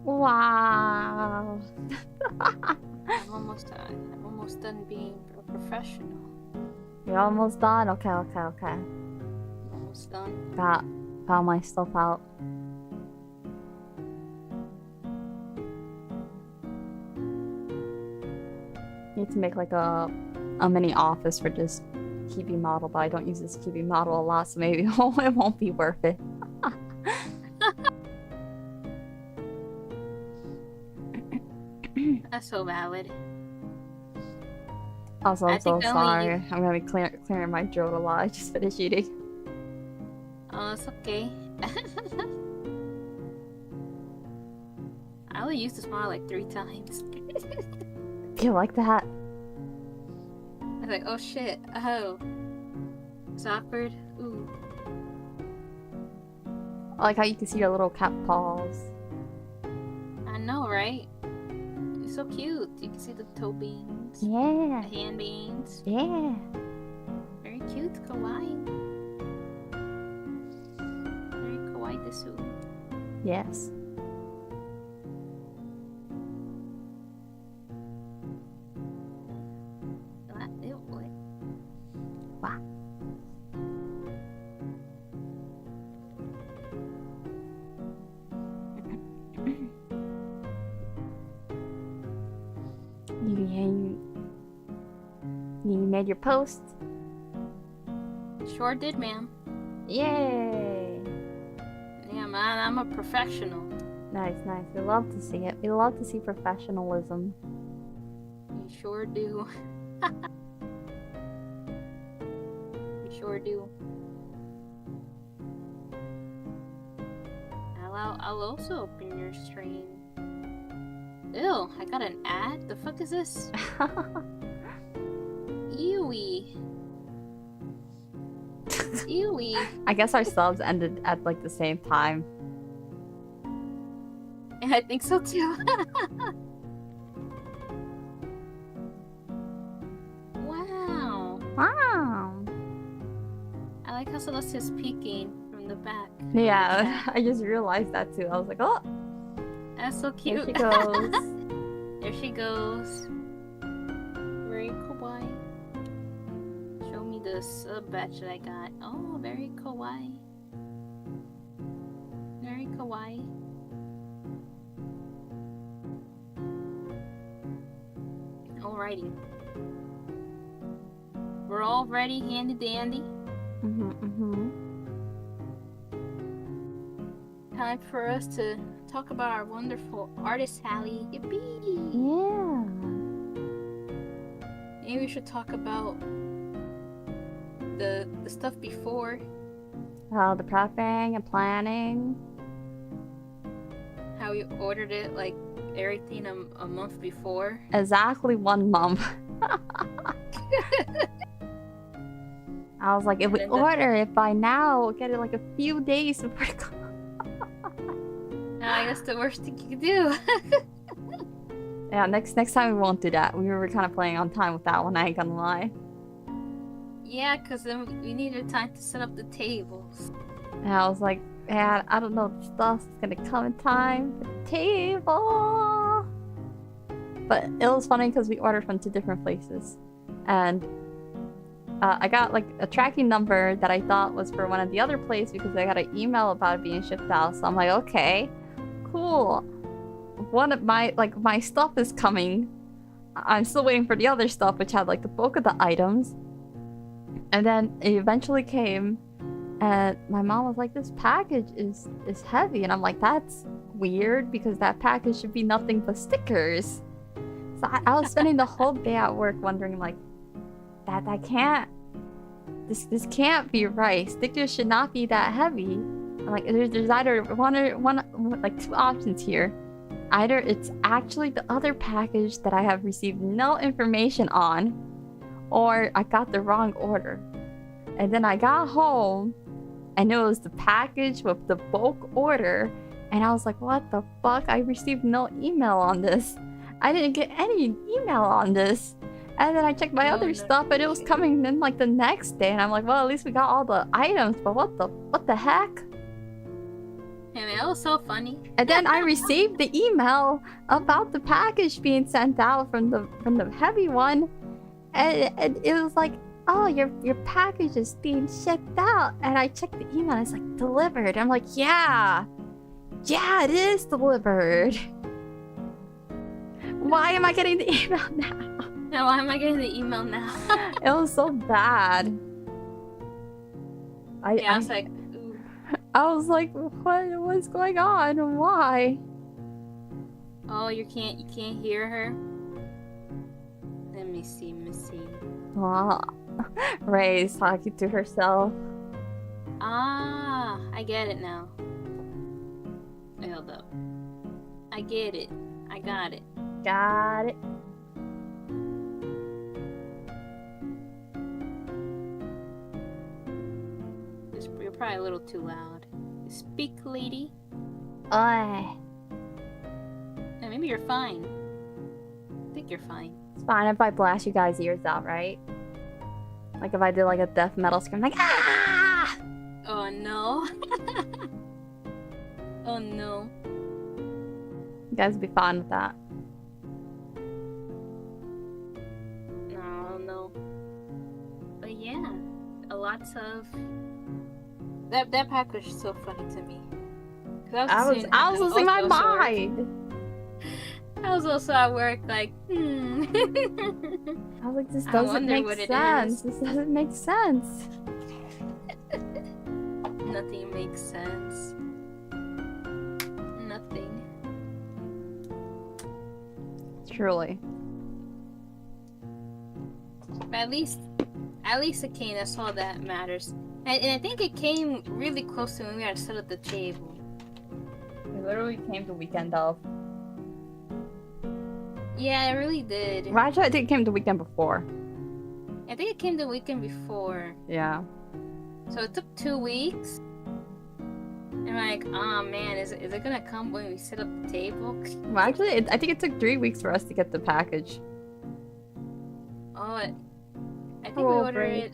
Wow. I'm almost done. I'm almost done being a professional. You're almost done? Okay. I'm almost done. Got my stuff out. Need to make like a mini office for this Kibi model, but I don't use this Kibi model a lot, so maybe it won't be worth it. That's so valid. Also, I'm so sorry. I'm gonna be clearing my throat a lot. I just finished eating. Oh, it's okay. I only used this model like 3 times. You like that? I was like, oh shit, oh. It's awkward. Ooh. I like how you can see your little cat paws. I know, right? It's so cute. You can see the toe beans. Yeah. The hand beans. Yeah. Very cute, kawaii. Very kawaii desu. Yes. Wow. You made your post? Sure did, ma'am. Yay! Yeah, man, I'm a professional. Nice. We love to see it. We love to see professionalism. We sure do. We sure do. I'll also open your stream. Ew, I got an ad? The fuck is this? Ewy. Ewy. I guess our subs ended at like the same time. I think so too. Wow. I like how Celestia's peeking from the back. Yeah, I just realized that too. I was like, oh! That's so cute. There she goes. There she goes. Very kawaii. Show me the sub batch that I got. Oh, very kawaii. Very kawaii. Alrighty. We're all ready, handy dandy. Time for us to talk about our wonderful artist Hallie. Yippee! Yeah. Maybe we should talk about the stuff before. The prepping and planning. How we ordered it, like everything a month before. Exactly 1 month. I was like, if we order it by now, we'll get it like a few days before it comes. I guess the worst thing you could do. Yeah, next time we won't do that. We were kind of playing on time with that one, I ain't gonna lie. Yeah, because then we needed time to set up the tables. And I was like, man, I don't know if stuff's gonna come in time for the table. But it was funny because we ordered from 2 different places. And I got like a tracking number that I thought was for one of the other places because I got an email about it being shipped out. So I'm like, okay, cool. One of my stuff is coming. I'm still waiting for the other stuff, which had like the bulk of the items. And then it eventually came, and my mom was like, "This package is heavy," and I'm like, "That's weird because that package should be nothing but stickers." So I was spending the whole day at work wondering like, that can't, this can't be right. Stickers should not be that heavy. I'm like, there's either one like two options here. Either it's actually the other package that I have received no information on, or I got the wrong order. And then I got home, and it was the package with the bulk order, and I was like, what the fuck? I received no email on this. I didn't get any email on this. And then I checked my other stuff, and it was coming in like the next day, and I'm like, well, at least we got all the items, but what the heck? I mean, that was so funny. And then I received the email about the package being sent out from the heavy one, and it was like, oh, your package is being shipped out. And I checked the email, and it's like, delivered. I'm like, yeah, it is delivered. Why am I getting the email now? Now, why am I getting the email now? It was so bad. I was like, ooh. I was like, what's going on? Why? Oh, you can't hear her? Let me see. Oh, Ray's talking to herself. Ah, I get it now. Hold up. I get it. I got it. Got it. You're probably a little too loud. Speak, lady. Oi. Yeah, maybe you're fine. I think you're fine. It's fine if I blast you guys' ears out, right? Like if I did like a death metal scream, like ah! Oh no. Oh no. You guys would be fine with that. No. But yeah, a lot of that pack was so funny to me. I was losing my mind. I was also at work like, I was like, this doesn't make sense. This doesn't make sense. Nothing makes sense. Nothing. Truly. But at least it came. That's all that matters. And I think it came really close to when we had to set up the table. It literally came the weekend of. Yeah, it really did. Well, actually, I think it came the weekend before. I think it came the weekend before. Yeah. So it took 2 weeks. And I'm like, oh man, is it gonna come when we set up the table? Well, actually, I think it took 3 weeks for us to get the package. Oh, I think we ordered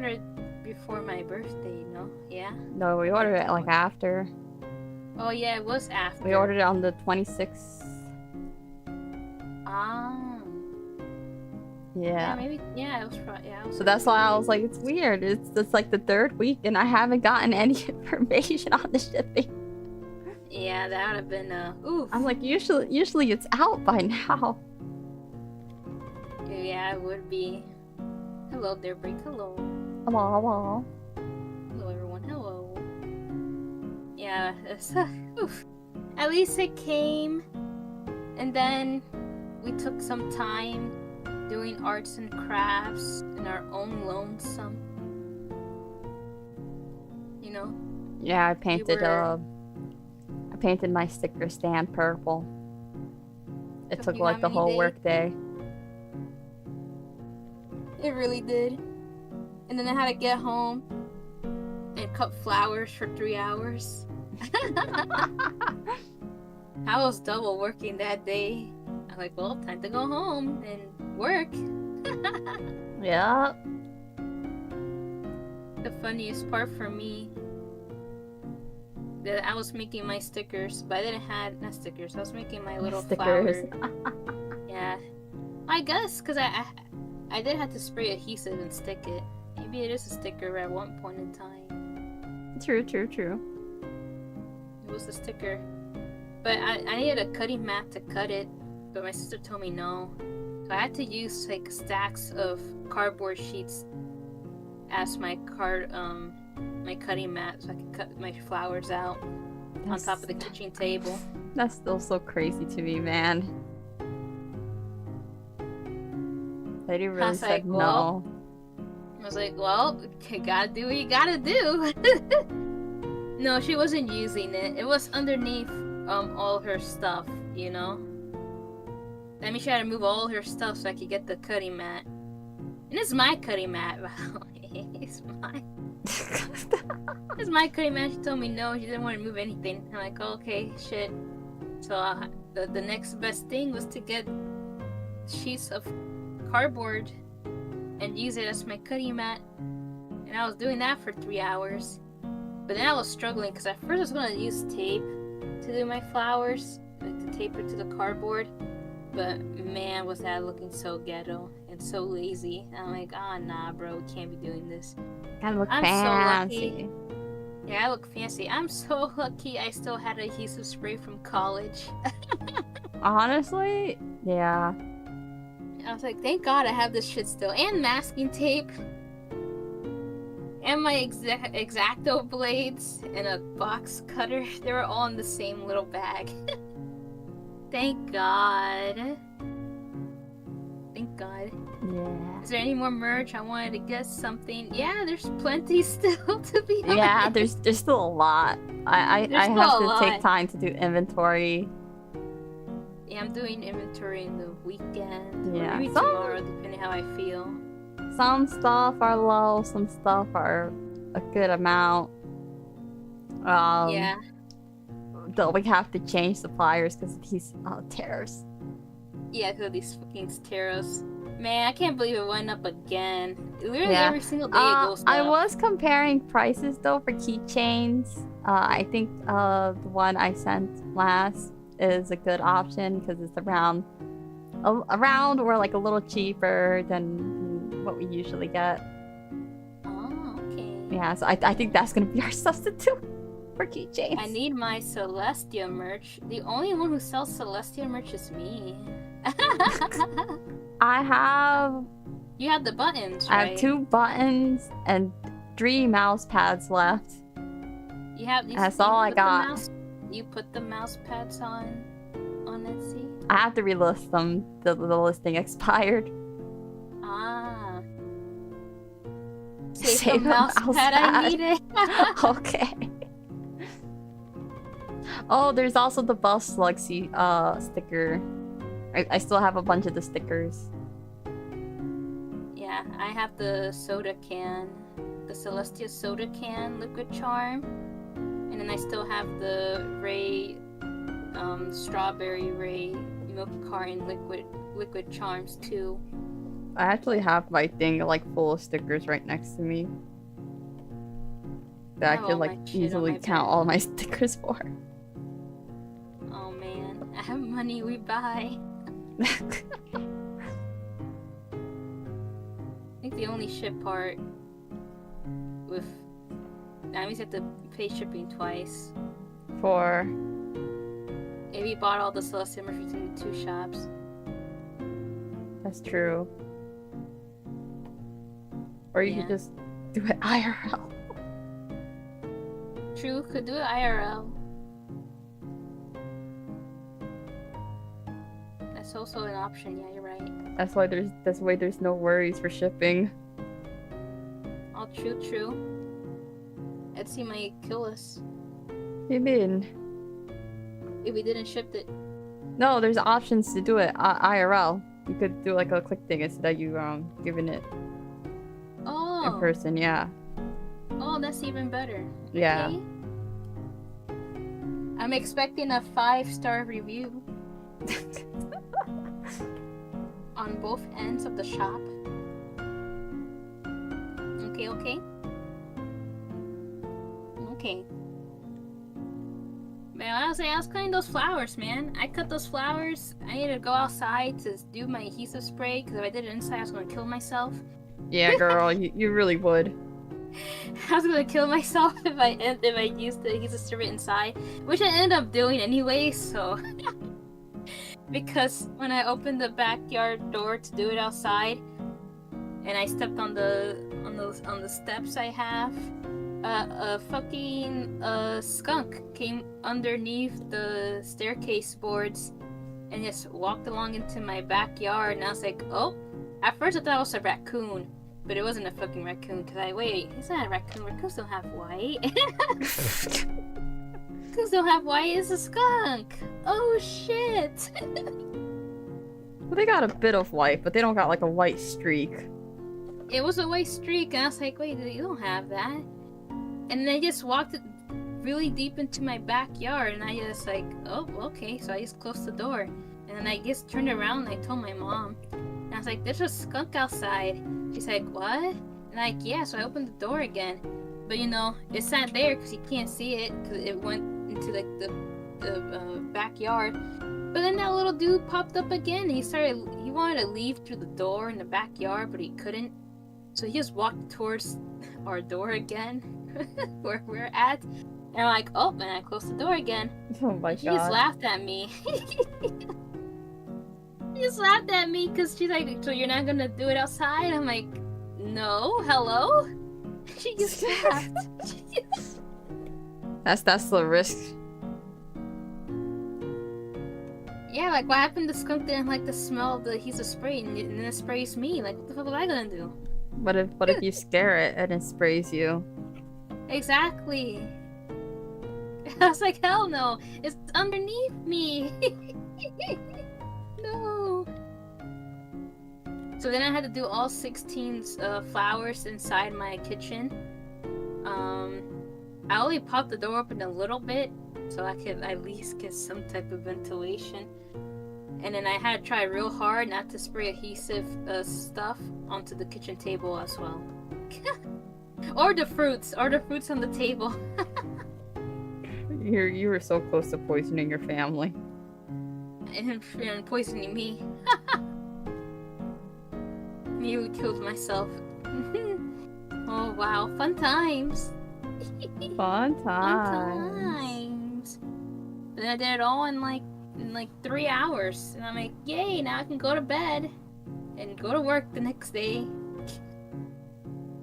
it before my birthday, no? Yeah? No, we ordered it like after. Oh yeah, it was after. We ordered it on the 26th. Ah. Yeah. Maybe. Yeah, it was. Yeah. So that's why I was like, it's weird. It's like the 3rd week, and I haven't gotten any information on the shipping. Yeah, that would have been oof. I'm like, usually it's out by now. Yeah, it would be. Hello there, Break. Hello. Hello. Hello, everyone. Hello. Yeah, it's oof. At least it came, and then we took some time doing arts and crafts in our own lonesome. You know? Yeah, I painted my sticker stand purple. It took like the whole work day. It really did. And then I had to get home and cut flowers for 3 hours. I was double working that day. I'm like, well, time to go home and work. Yeah. The funniest part for me, that I was making my stickers, but I didn't have, not stickers, I was making my little stickers. flowers. Yeah. I guess, because I did have to spray adhesive and stick it. Maybe it is a sticker at one point in time. True. It was a sticker. But I needed a cutting mat to cut it, but my sister told me no. So I had to use like stacks of cardboard sheets as my my cutting mat so I can cut my flowers out on top of the kitchen table. That's still so crazy to me, man. Lady really said no. I was like, well, you gotta do what you gotta do. No, she wasn't using it. It was underneath all her stuff, you know? That means she had to move all her stuff so I could get the cutting mat. And it's my cutting mat, by the way. It's mine. It's my cutting mat. She told me no, she didn't want to move anything. I'm like, oh, okay, shit. So the next best thing was to get sheets of cardboard and use it as my cutting mat. And I was doing that for 3 hours. But then I was struggling because at first I was going to use tape to do my flowers, like to tape it to the cardboard. But man, was that looking so ghetto and so lazy. And I'm like, ah, nah, bro, we can't be doing this. Gotta look I'm fancy. so lucky. Yeah, I look fancy. I'm so lucky I still had adhesive spray from college. Honestly, yeah. I was like, thank God I have this shit still. And masking tape. And my X-Acto blades and a box cutter. They were all in the same little bag. Thank God. Thank God. Yeah. Is there any more merch? I wanted to get something. Yeah, there's plenty still, to be honest. Yeah, there's still a lot. I have to take time to do inventory. Yeah, I'm doing inventory in the weekend. Yeah. Or maybe tomorrow, depending how I feel. Some stuff are low, some stuff are a good amount. Yeah. Though we have to change suppliers because of these tariffs. Yeah, because of these fucking tariffs. Man, I can't believe it went up again. Literally every single day it goes up. I was comparing prices though for keychains. I think the one I sent last is a good option because it's around or like a little cheaper than what we usually get. Oh, okay. Yeah, so I think that's gonna be our substitute for keychains. I need my Celestia merch. The only one who sells Celestia merch is me. I have... You have the buttons, right? I have 2 buttons and 3 mouse pads left. You have these. That's all I got. You put the mouse pads on Etsy? I have to relist them. The listing expired. Ah. Save the mouse pad, I need it. Okay. Oh, there's also the Bus Slugsy sticker. I still have a bunch of the stickers. Yeah, I have the soda can. The Celestia soda can liquid charm. And then I still have the Ray strawberry Ray milk carton liquid charms too. I actually have my thing like full of stickers right next to me that I could like easily count all my stickers for. Oh man, I have money we buy. I think the only ship part with that means you have to pay shipping twice. For if you bought all the Celestia merch in the 2 shops. That's true. Or you could just do it IRL. True, could do it IRL. That's also an option, yeah, you're right. That's why there's no worries for shipping. Oh, true. Etsy might kill us. What do you mean? If we didn't ship it. No, there's options to do it IRL. You could do like a click thing instead of you giving it in person, yeah. Oh, that's even better. Yeah. Okay. I'm expecting a 5-star review. On both ends of the shop. Okay. Man, I was cutting those flowers, man. I cut those flowers. I needed to go outside to do my adhesive spray because if I did it inside, I was going to kill myself. Yeah, girl, you really would. I was going to kill myself if I used the adhesive spray inside, which I ended up doing anyway, so... Because when I opened the backyard door to do it outside, and I stepped on the steps I have. A fucking skunk came underneath the staircase boards and just walked along into my backyard, and I was like, oh. At first I thought it was a raccoon, but it wasn't a fucking raccoon, because wait, it's not a raccoon. Raccoons don't have white. Raccoons don't have white, it's a skunk. Oh shit. Well, they got a bit of white, but they don't got like a white streak. It was a white streak, and I was like, wait, you don't have that. And they just walked really deep into my backyard, and I just like, oh, okay, so I just closed the door. And then I just turned around and I told my mom. And I was like, there's a skunk outside. She's like, what? And I'm like, yeah, so I opened the door again. But you know, it's not there because you can't see it, because it went into like the backyard. But then that little dude popped up again. He wanted to leave through the door in the backyard, but he couldn't. So he just walked towards our door again, where we're at. And I'm like, oh, and I closed the door again. Oh my god. She just laughed at me. She just laughed at me because she's like, so you're not gonna do it outside? I'm like, no, hello? She just laughed. That's the risk. Yeah, like what happened to skunk didn't like the smell of the adhesive spray and then it sprays me? Like what the fuck was I gonna do? What if you scare it and it sprays you? Exactly. I was like, hell no, it's underneath me. No. So then I had to do all 16 flowers inside my kitchen. I only popped the door open a little bit so I could at least get some type of ventilation. And then I had to try real hard not to spray adhesive stuff onto the kitchen table as well. or the fruits on the table. You were so close to poisoning your family. And poisoning me. Nearly killed myself. Oh wow, fun times. Fun times. Fun times. And I did it all in like 3 hours, and I'm like, yay! Now I can go to bed and go to work the next day.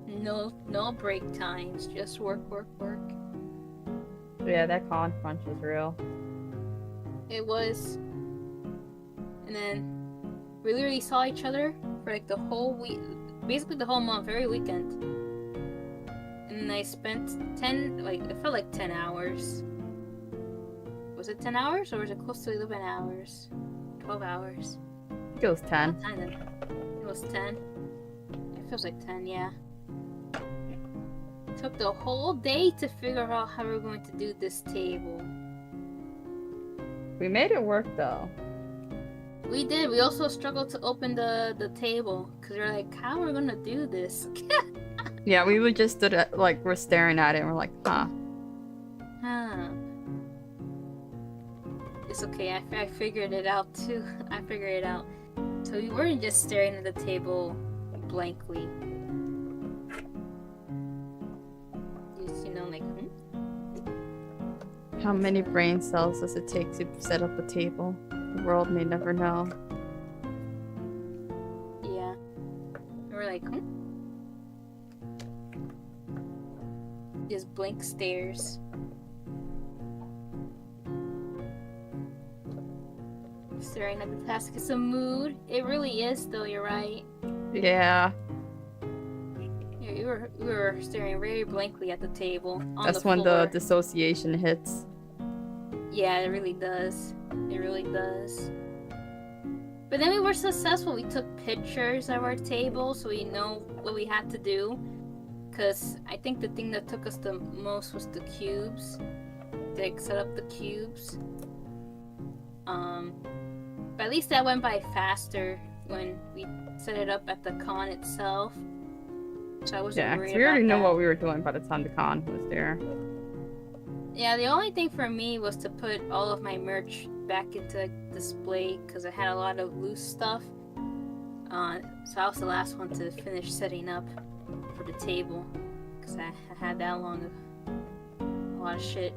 No break times, just work. Yeah, that con crunch was real. It was. And then we literally saw each other for like the whole week, basically the whole month, every weekend. And I spent it felt like 10 hours. Was it 10 hours or was it close to 11 hours? 12 hours? I think it was 10. It was 10. It feels like 10, yeah. It took the whole day to figure out how we were going to do this table. We made it work though. We did. We also struggled to open the table because we were like, how are we gonna do this? Yeah, we would just stood at, like, we're staring at it and we're like, huh. It's okay. I figured it out too. I figured it out. So we weren't just staring at the table blankly. Just, like, How many brain cells does it take to set up a table? The world may never know. Yeah. We're like, Just blank stares. Staring at the task is a mood. It really is, though. You're right. Yeah. We were staring very blankly at the table. That's when the dissociation hits. Yeah, it really does. It really does. But then we were successful. We took pictures of our table so we know what we had to do. Because I think the thing that took us the most was the cubes. To set up the cubes. But at least that went by faster when we set it up at the con itself. So I wasn't worried about that. We already knew what we were doing by the time the con was there. Yeah, the only thing for me was to put all of my merch back into display because I had a lot of loose stuff. So I was the last one to finish setting up for the table because I had that long of a lot of shit.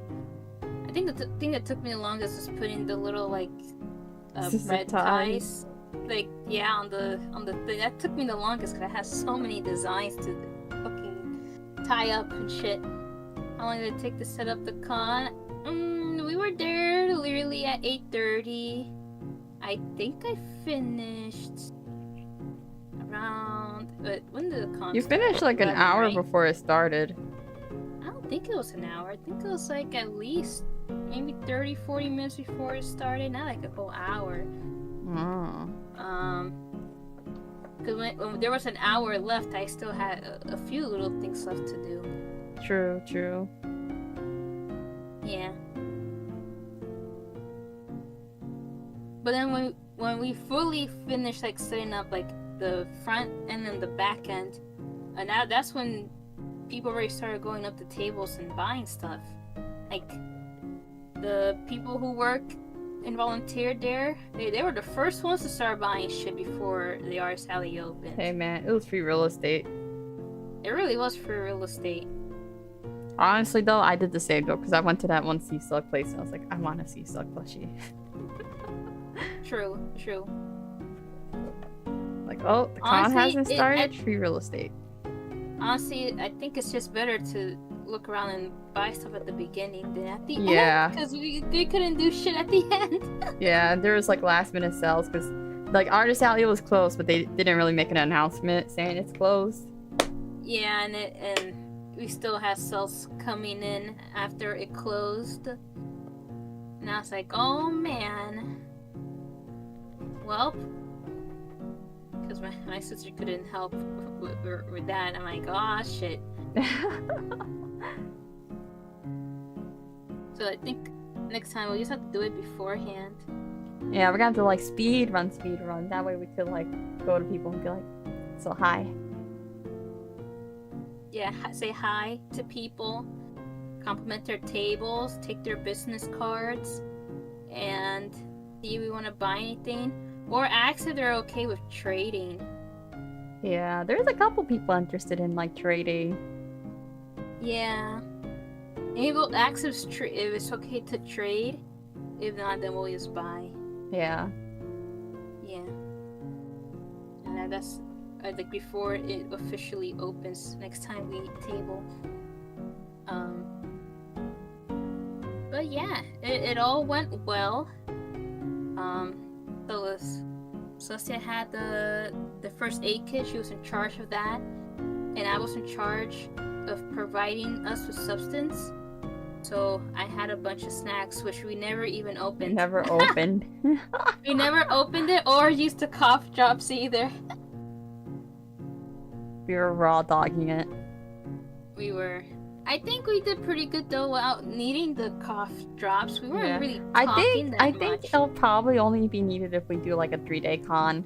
I think the thing that took me the longest was putting the little bread ties. like, yeah, on the thing. That took me the longest because I had so many designs to fucking tie up and shit. How long did it take to set up the con? We were there literally at 8:30. I think I finished around. When did the con? You finished like an 11, hour right? before it started. I don't think it was an hour. I think it was like at least maybe 30-40 minutes before it started. Not like a whole hour. Oh. Because when there was an hour left, I still had a few little things left to do. True, true. Yeah. But then when we fully finished like setting up like the front and then the back end, and that's when people already started going up to tables and buying stuff. Like the people who work and volunteered there, they were the first ones to start buying shit before the artist alley opened. Hey man, it was free real estate. It really was for real estate. Honestly though, I did the same though, because I went to that one Sea Slug place and I was like, I want a Sea Slug plushie. True. Like, oh, the con Honestly, hasn't started, free real estate. Honestly, I think it's just better to look around and buy stuff at the beginning than at the end. Yeah. Because we couldn't do shit at the end. Yeah, there was like last minute sales because like Artist Alley was closed, but they didn't really make an announcement saying it's closed. Yeah, and we still had sales coming in after it closed. And I was like, oh man. Well, because my sister couldn't help with that. I'm like, oh shit. So I think next time we'll just have to do it beforehand. Yeah, we're gonna have to like speed run. That way we could like go to people and be like, so hi. Yeah, say hi to people, compliment their tables, take their business cards, and see if we want to buy anything, or ask if they're okay with trading. Yeah, there's a couple people interested in like trading. Yeah. Maybe we'll ask if it's okay to trade. If not, then we'll just buy. Yeah. Yeah. And that's like before it officially opens next time we table. But yeah, it all went well. So Celestia had the first aid kit. She was in charge of that, and I was in charge of providing us with substance. So I had a bunch of snacks, which we never even opened. Never opened. We never opened it or used the cough drops either. We were raw dogging it. We were. I think we did pretty good though without needing the cough drops. We weren't really talking that much. I think it'll probably only be needed if we do like a 3-day con.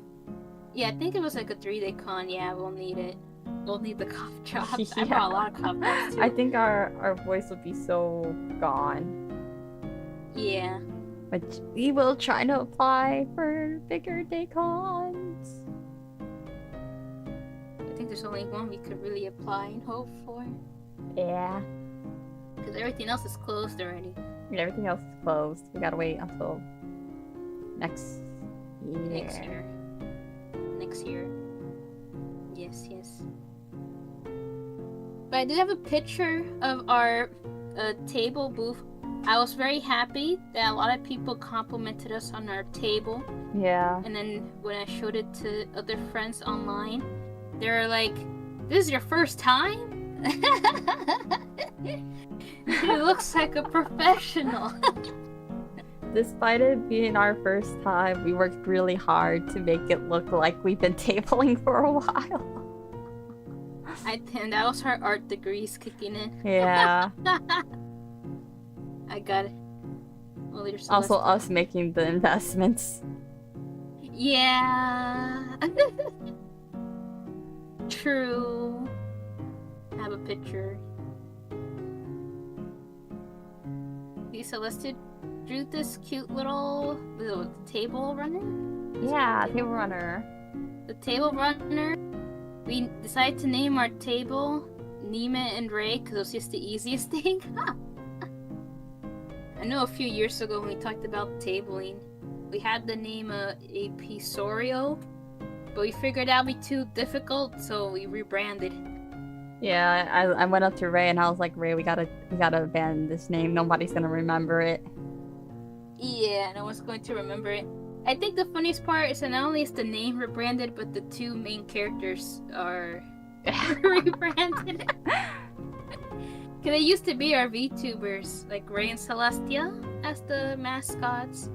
Yeah, I think it was like a 3-day con. Yeah, we'll need it. We'll need the cough drops. Yeah. I brought a lot of cough drops too. I think our voice would be so gone. Yeah. But we will try to apply for bigger day cons. I think there's only one we could really apply and hope for. Yeah. Because everything else is closed already. Everything else is closed. We gotta wait until next year. Next year. Yes. But I do have a picture of our table booth. I was very happy that a lot of people complimented us on our table. Yeah. And then when I showed it to other friends online, they were like, "This is your first time?" It looks like a professional. Despite it being our first time, we worked really hard to make it look like we've been tabling for a while. I think that was our art degrees kicking in. Yeah. I got it. Well, Also us making the investments. Yeah. True. I have a picture. Okay, Celestia drew this cute little table runner? Yeah, table runner. The table runner. We decided to name our table Nima and Ray because it was just the easiest thing. I know a few years ago when we talked about tabling, we had the name Episorio, but we figured that would be too difficult, so we rebranded. Yeah, I went up to Ray and I was like, Ray, we gotta abandon this name. Nobody's gonna remember it. Yeah, no one's going to remember it. I think the funniest part is that not only is the name rebranded, but the two main characters are rebranded. Because they used to be our VTubers, like Ray and Celestia as the mascots.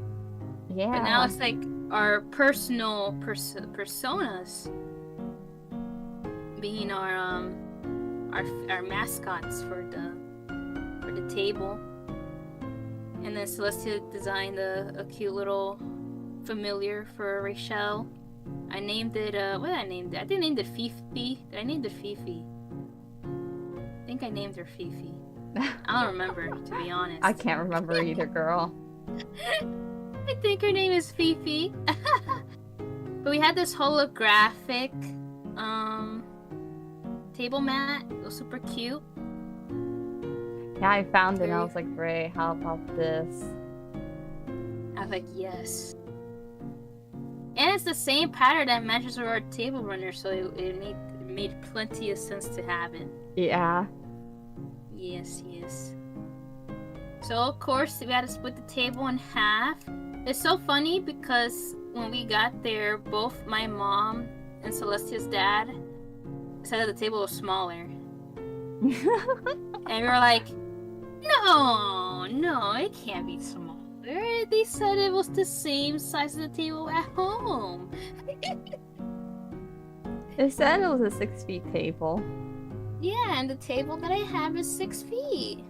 Yeah. But now it's like our personal personas being our mascots for the table. And then Celestia designed a cute little familiar for Rachel. I named it, what did I name it? I didn't name it Fifi. Did I name it Fifi? I think I named her Fifi. I don't remember, to be honest. I can't remember either, girl. I think her name is Fifi. But we had this holographic table mat. It was super cute. Yeah, I found it and I was like, Ray, how about this? I was like, yes. And it's the same pattern that matches with our table runner, so it made plenty of sense to have it. Yeah. Yes. So of course we had to split the table in half. It's so funny because when we got there, both my mom and Celestia's dad said that the table was smaller. And we were like, no, it can't be smaller. They said it was the same size as the table at home. It said it was a 6 feet table. Yeah, and the table that I have is 6 feet.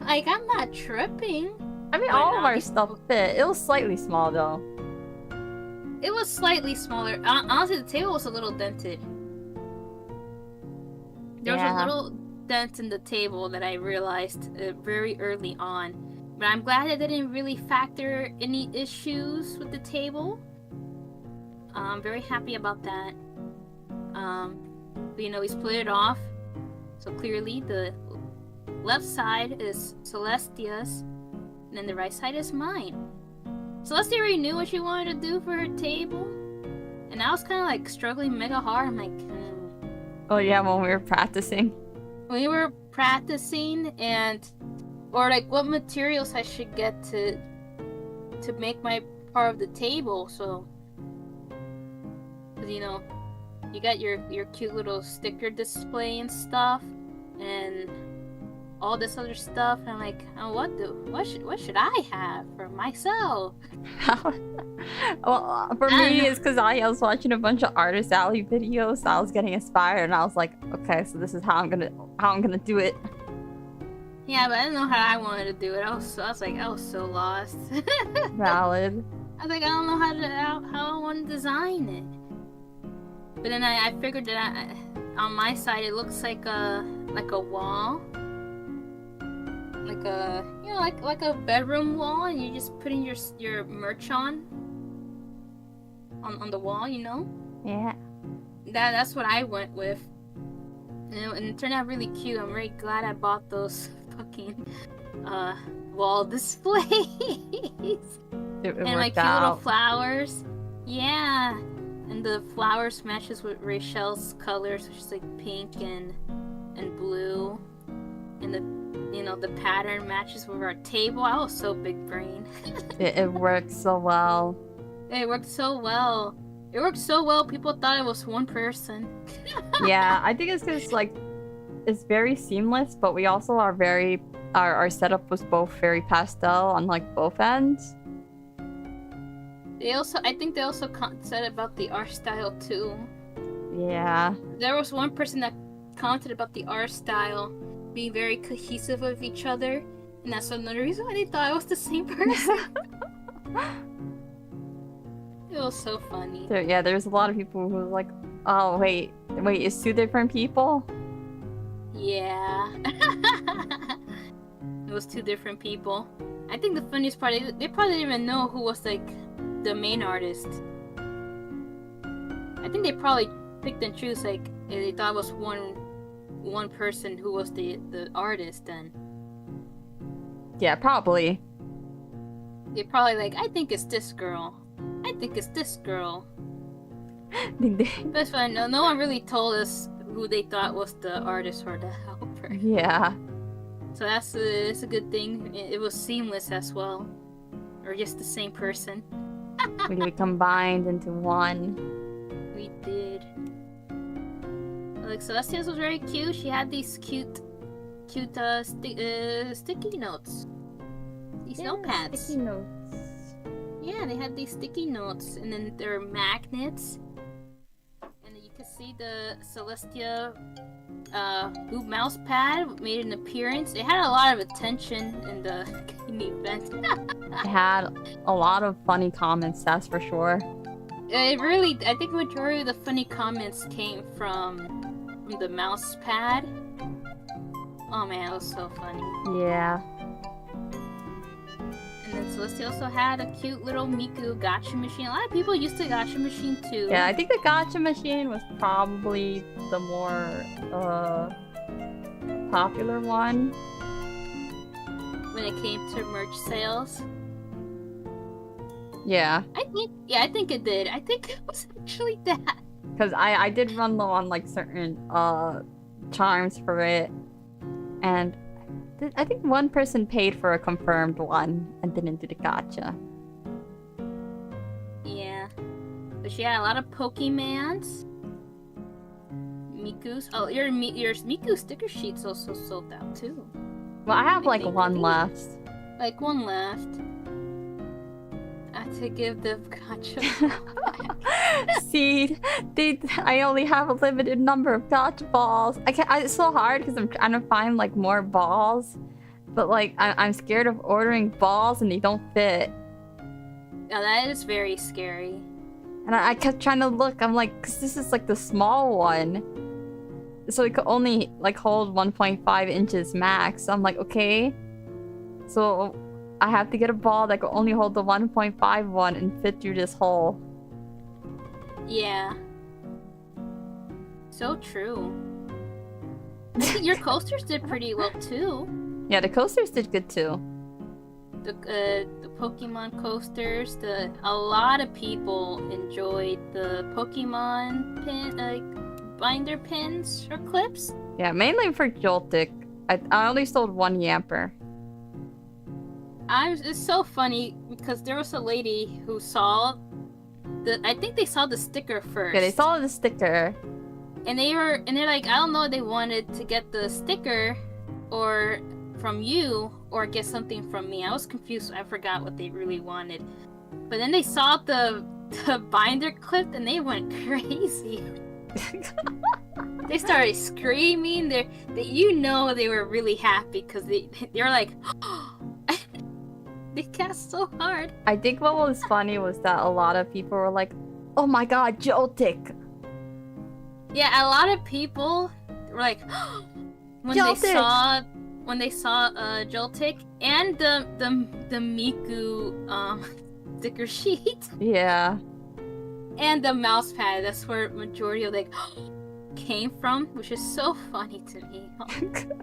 Like, I'm not tripping. I mean, all of our stuff fit. It was slightly small, though. It was slightly smaller. Honestly, the table was a little dented. There was a little dent in the table that I realized very early on. But I'm glad it didn't really factor any issues with the table. I'm very happy about that. But, we split it off. So clearly the left side is Celestia's, and then the right side is mine. Celestia already knew what she wanted to do for her table, and I was kind of like struggling mega hard. I'm like, Oh yeah, when we were practicing. We were practicing, or like what materials I should get to make my part of the table. So, 'cause, you got your cute little sticker display and stuff, and all this other stuff. And I'm like, what should I have for myself? Well, for me, it's because I was watching a bunch of Artist Alley videos. So I was getting inspired, and I was like, okay, so this is how I'm gonna do it. Yeah, but I didn't know how I wanted to do it. I was so lost. Valid. I was like, I don't know how I want to design it. But then I figured that on my side it looks like a wall, like a bedroom wall, and you're just putting your merch on the wall, Yeah. That's what I went with, and it turned out really cute. I'm very glad I bought those fucking wall displays. It and my cute little flowers. Yeah. And the flowers matches with Rachel's colors, which is like pink and blue. And the pattern matches with our table. I was so big brain. It worked so well. It worked so well. People thought it was one person. Yeah, I think it's because it's very seamless, but we also are our setup was both very pastel on both ends. I think they also said about the art style too. Yeah. There was one person that commented about the art style being very cohesive with each other, and that's another reason why they thought I was the same person. It was so funny. There's a lot of people who were like, oh, wait, it's 2 different people? Yeah. It was 2 different people. I think the funniest part, they probably didn't even know who was the main artist. I think they probably picked and choose, they thought it was one person who was the artist then. Yeah, probably. They're probably like, I think it's this girl. I think it's this girl. But it's fine. No one really told us who they thought was the artist or the helper. Yeah. So it's a good thing. It was seamless as well. Or just the same person. We combined into one. We did. Like, Celestia's was very cute. She had these cute sticky notes. These notepads. Sticky notes. Yeah, they had these sticky notes, and then there are magnets. And then you can see the Celestia Boop mouse pad made an appearance. It had a lot of attention in the event. It had a lot of funny comments, that's for sure. It really, I think majority of the funny comments came from the mouse pad. Oh man, it was so funny. Yeah. And then Celestia also had a cute little Miku gacha machine. A lot of people used the gacha machine too. Yeah, I think the gacha machine was probably the more popular one. When it came to merch sales. Yeah. I think it did. I think it was actually that. Because I did run low on like certain charms for it. And I think one person paid for a confirmed one and didn't do the gacha. Yeah. But she had a lot of Pokemans. Miku's. Oh, your Miku sticker sheets also sold out too. Well, I have like one left. Like one left. I have to give the gacha. See, I only have a limited number of gacha balls. It's so hard because I'm trying to find like more balls, but like I'm scared of ordering balls and they don't fit. Yeah, that is very scary. And I kept trying to look. I'm like, 'cause this is like the small one, so it could only like hold 1.5 inches max. So I'm like, okay, so I have to get a ball that could only hold the 1.5 one and fit through this hole. Yeah. So true. I think your coasters did pretty well too. Yeah, the coasters did good too. The Pokemon coasters. A lot of people enjoyed the Pokemon binder pins or clips. Yeah, mainly for Joltik. I only sold one Yamper. It's so funny because there was a lady who saw I think they saw the sticker first. Yeah, they saw the sticker. And they're like, I don't know if they wanted to get the sticker or from you or get something from me. I was confused. I forgot what they really wanted. But then they saw the binder clip and they went crazy. They started screaming. They were really happy because they were like, they cast so hard. I think what was funny was that a lot of people were like, oh my god, Joltik. Yeah, a lot of people were like, when they saw Joltik and the Miku sticker sheet. Yeah. And the mouse pad. That's where majority of like came from, which is so funny to me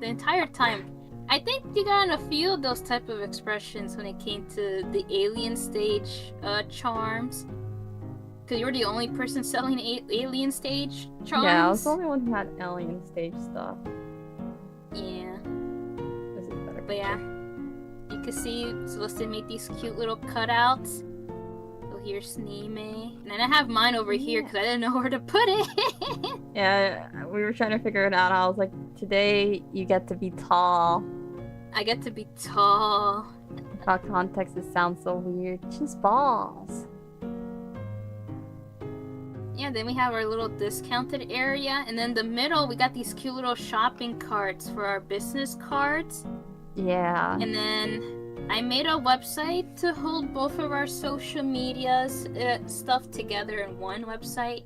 the entire time. I think you got a few of those type of expressions when it came to the alien stage charms. Because you were the only person selling alien stage charms. Yeah, I was the only one who had alien stage stuff. Yeah. This is better. But yeah, you can see Celestia made these cute little cutouts. So here's Nime. And then I have mine over here because I didn't know where to put it. Yeah, we were trying to figure it out. I was like, today you get to be tall. I get to be tall. Without context, it sounds so weird. Just balls. Yeah, then we have our little discounted area. And then the middle, we got these cute little shopping carts for our business cards. Yeah. And then I made a website to hold both of our social medias stuff together in one website.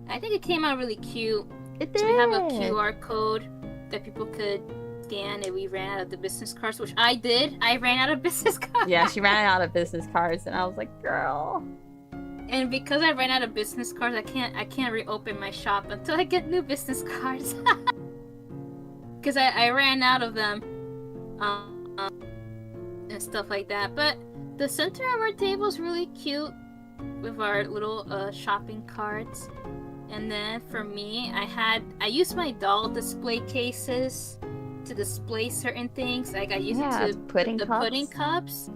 I think it came out really cute. It did. So we have a QR code that people could scan if we ran out of the business cards, which I did. I ran out of business cards. Yeah, she ran out of business cards, and I was like, girl. And because I ran out of business cards, I can't reopen my shop until I get new business cards. Because I ran out of them, and stuff like that. But the center of our table is really cute with our little shopping carts. And then for me, I used my doll display cases to display certain things. Like I used it to pudding cups. Pudding cups.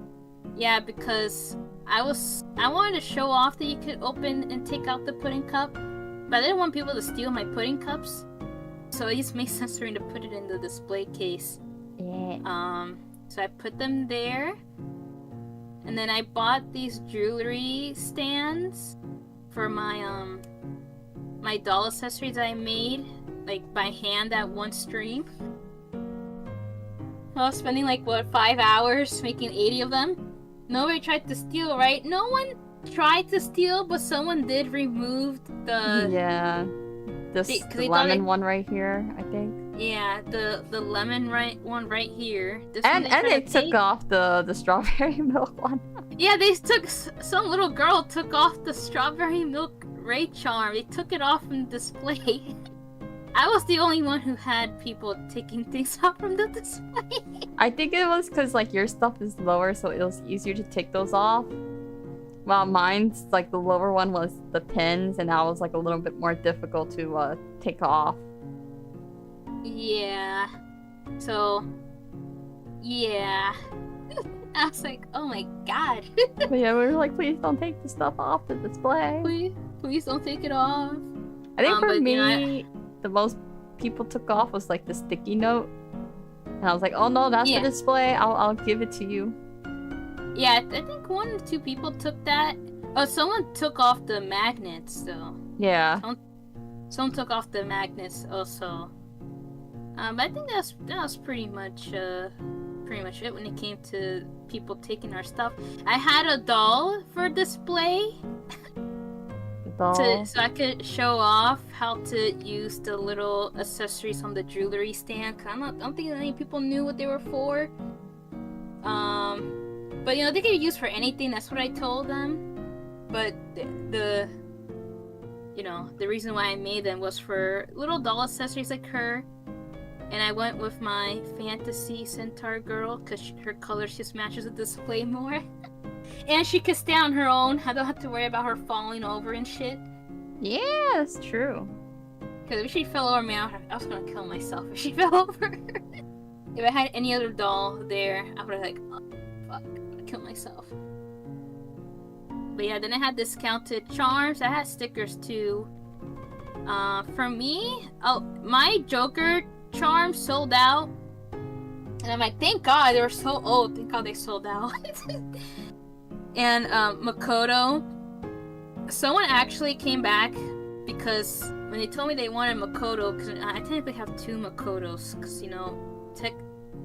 Yeah, because I wanted to show off that you could open and take out the pudding cup, but I didn't want people to steal my pudding cups. So it just makes sense for me to put it in the display case. Yeah. So I put them there. And then I bought these jewelry stands for my my doll accessories I made like by hand at one stream. I was spending like 5 hours making 80 of them. Nobody tried to steal, right? No one tried to steal, but someone did remove the the lemon one right here, I think. Yeah, the lemon one right here. And they took off the strawberry milk one. Yeah, some little girl took off the strawberry milk ray charm. They took it off from display. I was the only one who had people taking things off from the display. I think it was because like your stuff is lower, so it was easier to take those off. While mine's like the lower one was the pins, and that was like a little bit more difficult to take off. Yeah. So, yeah. I was like, oh my god. But yeah, we were like, please don't take the stuff off the display. Please don't take it off. I think for me, the most people took off was like the sticky note. And I was like, oh no, that's the display. I'll give it to you. Yeah, I think 1 or 2 people took that. Oh, someone took off the magnets though. Yeah. Someone took off the magnets also. But I think that was pretty much it when it came to people taking our stuff. I had a doll for display. So I could show off how to use the little accessories on the jewelry stand. I don't think any people knew what they were for. But you know, they could be used for anything. That's what I told them. But the reason why I made them was for little doll accessories like her. And I went with my fantasy centaur girl because her colors just matches the display more. And she could stay on her own. I don't have to worry about her falling over and shit. Yeah, that's true. Because if she fell over me, I was gonna kill myself if she fell over. If I had any other doll there, I would have like, oh, fuck, I'm gonna kill myself. But yeah, then I had discounted charms. I had stickers too. For me, my Joker charm sold out. And I'm like, thank God, they were so old. Thank God they sold out. And Makoto, someone actually came back because when they told me they wanted Makoto, because I technically have 2 Makotos, because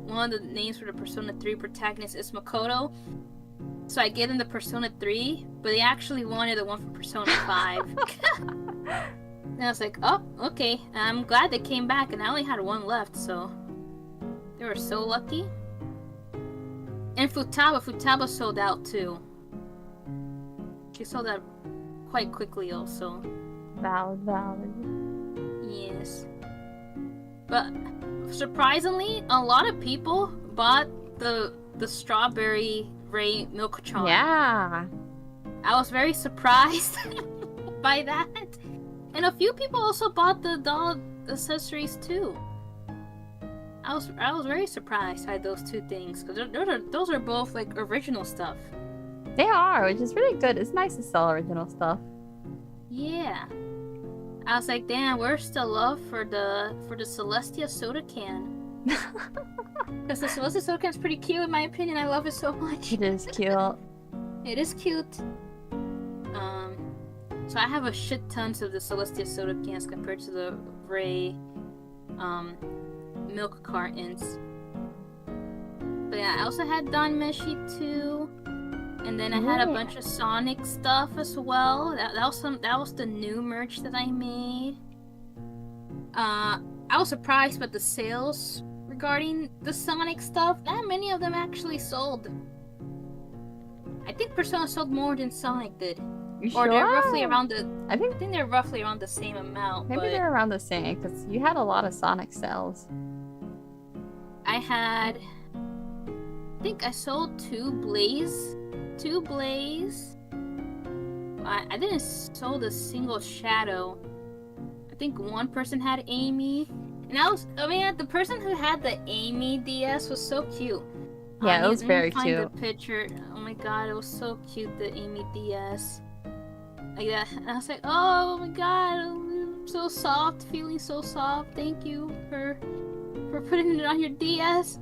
one of the names for the Persona 3 protagonist is Makoto. So I gave them the Persona 3, but they actually wanted the one from Persona 5. And I was like, oh, okay. I'm glad they came back, and I only had 1 left, so they were so lucky. And Futaba sold out too. She sold out quite quickly also. Valid. Yes. But surprisingly, a lot of people bought the strawberry ray milk charm. Yeah. I was very surprised by that. And a few people also bought the doll accessories too. I was very surprised by those 2 things because those are both like original stuff. They are, which is really good. It's nice to sell original stuff. Yeah. I was like, damn, where's the love for the Celestia soda can? Because the Celestia soda can is pretty cute in my opinion. I love it so much. It is cute. It is cute. So I have a shit tons of the Celestia soda cans compared to the Ray milk cartons. But yeah, I also had Don Meshi too. And then I had a bunch of Sonic stuff as well. That was the new merch that I made. I was surprised by the sales regarding the Sonic stuff. Not many of them actually sold. I think Persona sold more than Sonic did. You or sure? They're roughly around the. I think they're roughly around the same amount. Maybe they're around the same because you had a lot of Sonic sales. I think I sold 2 Blaze 2 Blaze. I didn't sold a single Shadow. I think one person had Amy. And the person who had the Amy DS was so cute. Yeah, it was very find cute. The picture. Oh my god, it was so cute, the Amy DS. Like that. And I was like, oh my god, I'm so soft, feeling so soft. Thank you for putting it on your DS.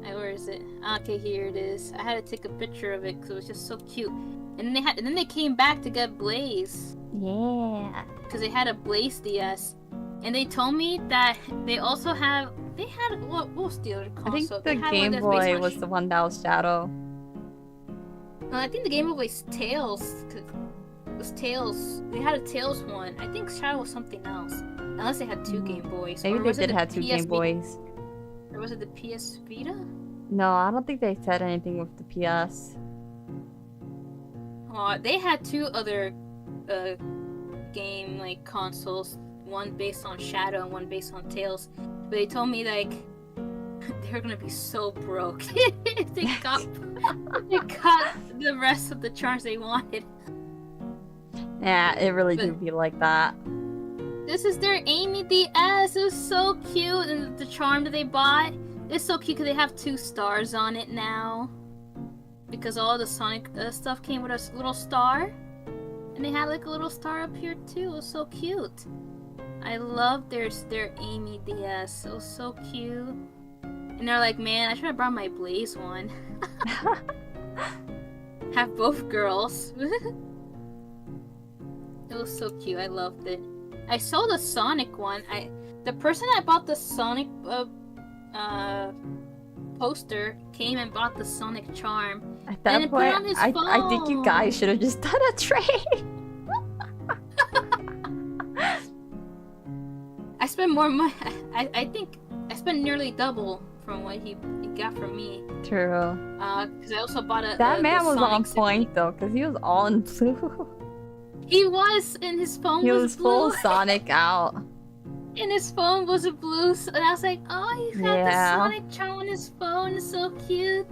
Where is it? Okay, here it is. I had to take a picture of it because it was just so cute. And then they came back to get Blaze. Yeah. Because they had a Blaze DS. And they told me that they also had what was the other console? I think the Game Boy was the one that was Shadow. I think the Game Boy was Tails. It was Tails. They had a Tails one. I think Shadow was something else. Unless they had 2 Game Boys. Maybe they did have 2 Game Boys. Or was it the PS Vita? No, I don't think they said anything with the PS. They had 2 other game consoles. One based on Shadow and one based on Tails. But they told me they're gonna be so broke if they got the rest of the charms they wanted. Yeah, it really do be like that. This is their Amy DS. It was so cute, and the charm that they bought is so cute because they have 2 stars on it now. Because all the Sonic stuff came with a little star, and they had a little star up here too. It was so cute. I love their Amy DS. It was so cute. And they're like, man, I should have brought my Blaze one. Have both girls. It was so cute. I loved it. I sold the Sonic one. The person that bought the Sonic poster came and bought the Sonic charm. At that point, I think you guys should have just done a trade. I spent more money. I think I spent nearly double from what he got from me. True. Because I also bought That man was Sonic on point though, because he was all in blue. He was, and his phone He was blue. full Sonic out. And his phone was a blue, and I was like, oh, he's got the Sonic charm on his phone. It's so cute.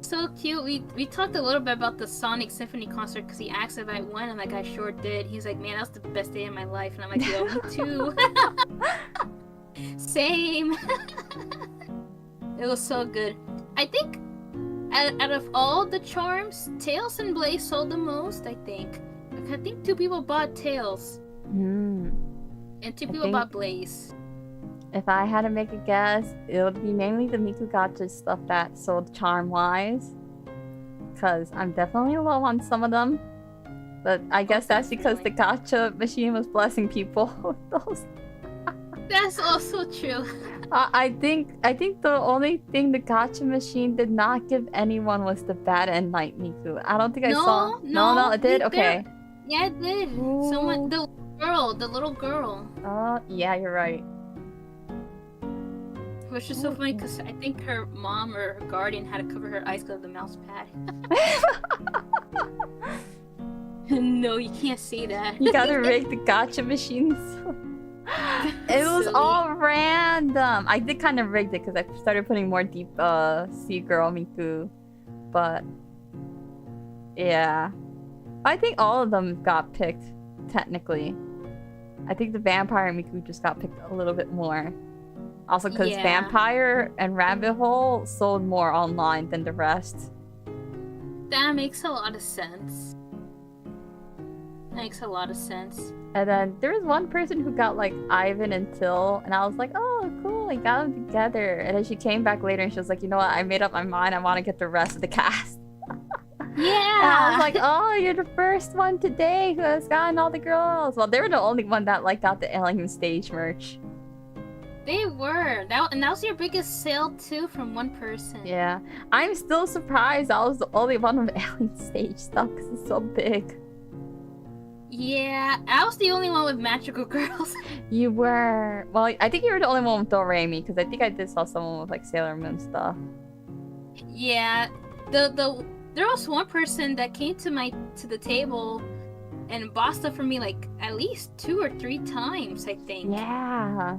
So cute. We talked a little bit about the Sonic Symphony concert because he asked if I went. I'm like, I sure did. He's like, man, that was the best day of my life. And I'm like, yo, me too. Same. It was so good. I think out of all the charms, Tails and Blaze sold the most, I think. I think 2 people bought Tails. And 2 people bought Blaze. If I had to make a guess, it would be mainly the Miku Gacha stuff that sold charm-wise. Because I'm definitely low on some of them. But I guess that's because the gacha machine was blessing people with those. That's also true. I think the only thing the gacha machine did not give anyone was the Bad and Night Miku. I don't think I saw. No, it did? Okay. Yeah, it did. Ooh. Someone, the little girl. Oh, yeah, you're right. Which is so funny because I think her mom or her guardian had to cover her eyes because of the mouse pad. No, you can't see that. You gotta rig the gacha machines. It was all random. I did kind of rigged it because I started putting more deep sea girl Miku. But yeah. I think all of them got picked, technically. I think the vampire Miku just got picked a little bit more. Also because Vampire and Rabbit Hole sold more online than the rest. That makes a lot of sense. Makes a lot of sense. And then there was one person who got like Ivan and Till, and I was like, oh cool, I got them together. And then she came back later and she was like, you know what, I made up my mind, I want to get the rest of the cast. Yeah! And I was like, oh, you're the first one today who has gotten all the girls. Well, they were the only one that got the Alien Stage merch. They were. And that was your biggest sale too from one person. Yeah. I'm still surprised I was the only one with Alien Stage stuff because it's so big. Yeah, I was the only one with Magical Girls. You were. Well, I think you were the only one with Doremi because I think I did saw someone with like Sailor Moon stuff. Yeah. There was one person that came to the table and bought stuff for me like at least 2 or 3 times, I think. Yeah.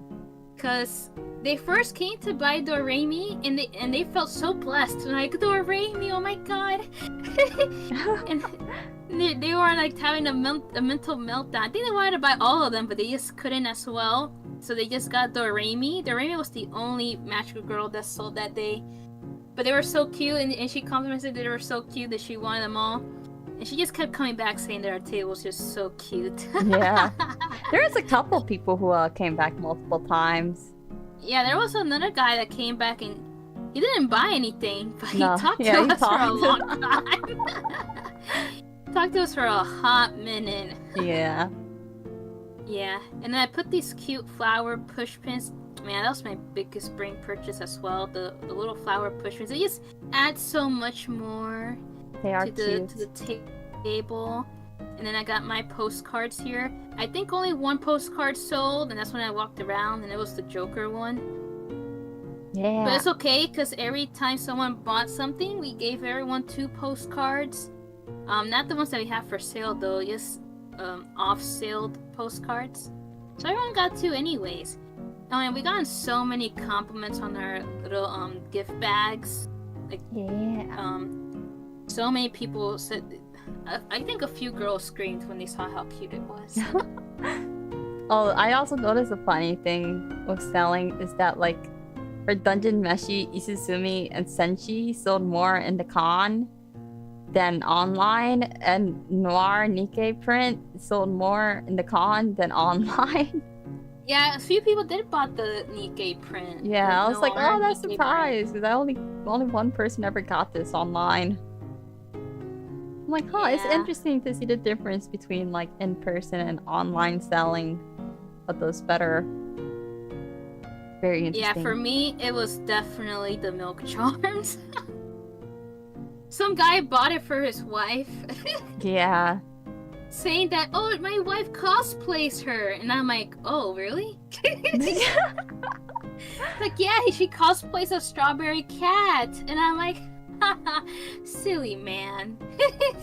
because they first came to buy Doremi, and they felt so blessed. Like, Doremi, oh my god! And they were like having a mental meltdown. I think they wanted to buy all of them, but they just couldn't as well. So they just got Doremi. Doremi was the only magical girl that sold that day. But they were so cute, and she complimented that they were so cute that she wanted them all. And she just kept coming back saying that our table was just so cute. Yeah. There was a couple people who came back multiple times. Yeah, there was another guy that came back and he didn't buy anything, but he talked to us for a long time. Talked to us for a hot minute. Yeah. Yeah, and then I put these cute flower push pins. Man, that was my biggest spring purchase as well. The little flower push pins. They just add so much more to the table. And then I got my postcards here. I think only one postcard sold, and that's when I walked around, and it was the Joker one. Yeah. But it's okay, because every time someone bought something, we gave everyone 2 postcards. Not the ones that we have for sale, though. Just off-sale postcards. So everyone got 2 anyways. And we got so many compliments on our little gift bags. Like, yeah. So many people said... I think a few girls screamed when they saw how cute it was. Oh, I also noticed a funny thing with selling is that, like, for Dungeon Meshi, Izuzumi, and Senshi sold more in the con than online, and Noir Nikkei print sold more in the con than online. Yeah, a few people did bought the Nikkei print. Yeah, I was like, oh, that's Nikkei surprised, because only one person ever got this online. I'm like, huh, it's interesting to see the difference between, like, in-person and online selling, but those better. Very interesting. Yeah, for me, it was definitely the milk charms. Some guy bought it for his wife. Yeah. Saying that, oh, my wife cosplays her. And I'm like, oh, really? Like, yeah, she cosplays a strawberry cat. And I'm like, haha, silly man.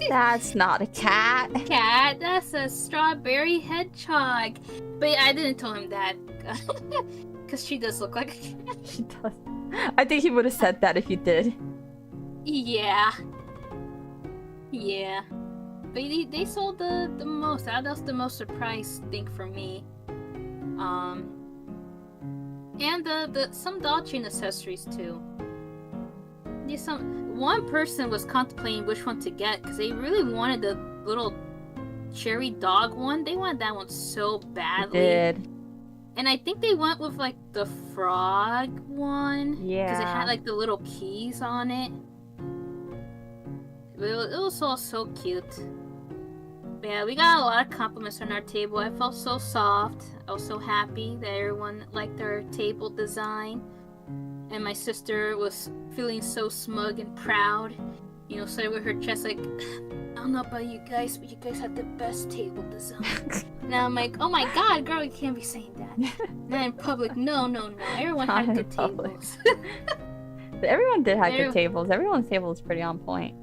That's not a cat. Cat, that's a strawberry hedgehog. But yeah, I didn't tell him that. Because she does look like a cat. She does. I think he would have said that if you did. Yeah. Yeah. But they sold the most. That was the most surprise thing for me. And the some doll chain accessories too. Yeah, one person was contemplating which one to get because they really wanted the little cherry dog one. They wanted that one so badly. They did. And I think they went with like the frog one. Yeah. Because it had like the little keys on it. It was all so cute. But yeah, we got a lot of compliments on our table. I felt so soft. I was so happy that everyone liked our table design. And my sister was feeling so smug and proud. You know, sitting with her chest like, I don't know about you guys, but you guys have the best table design. Now I'm like, oh my god, girl, you can't be saying that. Not in public. No. Everyone had good tables. Everyone did have good tables. Everyone's table was pretty on point.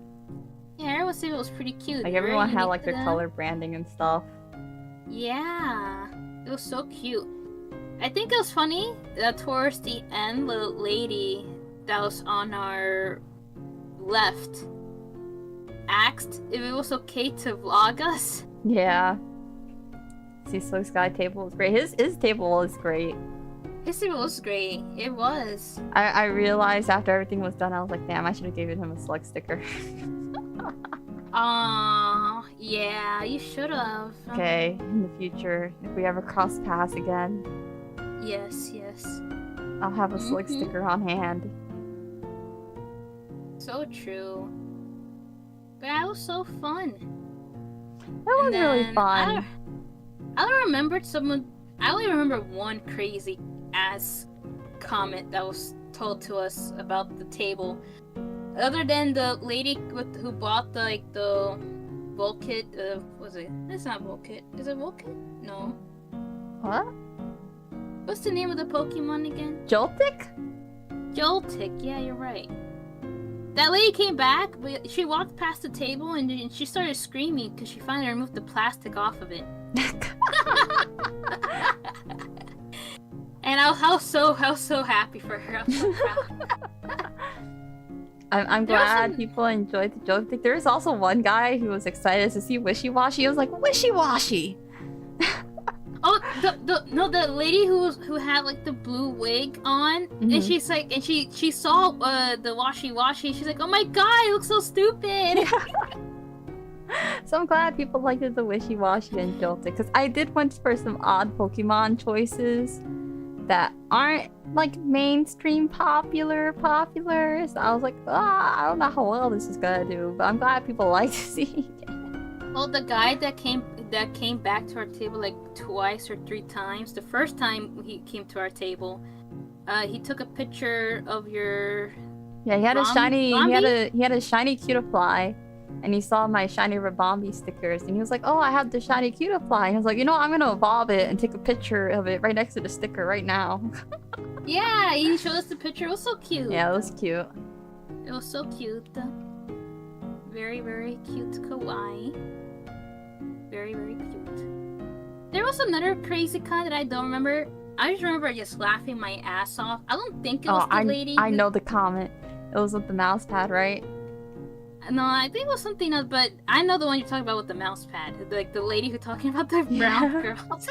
Yeah, everyone's table was pretty cute. Like, everyone had, like, their color branding and stuff. Yeah. It was so cute. I think it was funny that towards the end, the lady that was on our left asked if it was okay to vlog us. Yeah. Cecil's guy table was great. His table was great. His table was great. It was. I realized after everything was done, I was like, damn, I should have given him a slug sticker. Aww, yeah, you should have. Okay, in the future, if we ever cross paths again. Yes. I'll have a slug sticker on hand. So true. But that was so fun. That was really fun. I don't remember someone. I only remember one crazy ass comment that was told to us about the table. Other than the lady who bought the Volkit, was it? It's not Volkit. Is it Volkit? No. What? What's the name of the Pokemon again? Joltik? Joltik, yeah, you're right. That lady came back, but she walked past the table and she started screaming because she finally removed the plastic off of it. And I was so happy for her. I was so proud. I'm glad people enjoyed the joke. There was also one guy who was excited to see Wishy Washy. He was like, Wishy Washy! Oh, the lady who had like the blue wig on, and she's like, and she saw the Washy Washy. She's like, oh my god, it looks so stupid. So I'm glad people liked the Wishy Washy and Jolted, because I did want for some odd Pokemon choices that aren't like mainstream popular. So I was like, I don't know how well this is gonna do, but I'm glad people like seeing it. Well, the guy that came back to our table like twice or 3 times. The first time he came to our table, he took a picture of your. Yeah, he had a shiny. He had a shiny Cutiefly, and he saw my shiny Rabombi stickers, and he was like, "Oh, I have the shiny Cutiefly." And he was like, "You know, I'm gonna evolve it and take a picture of it right next to the sticker right now." Yeah, he showed us the picture. It was so cute. Yeah, it was cute. It was so cute. Very, very cute kawaii. Very, very cute. There was another crazy con that I don't remember. I just remember just laughing my ass off. I don't think it was the lady. I know the comment. It was with the mouse pad, right? No, I think it was something else, but I know the one you're talking about with the mouse pad. Like the lady who's talking about the brown girls.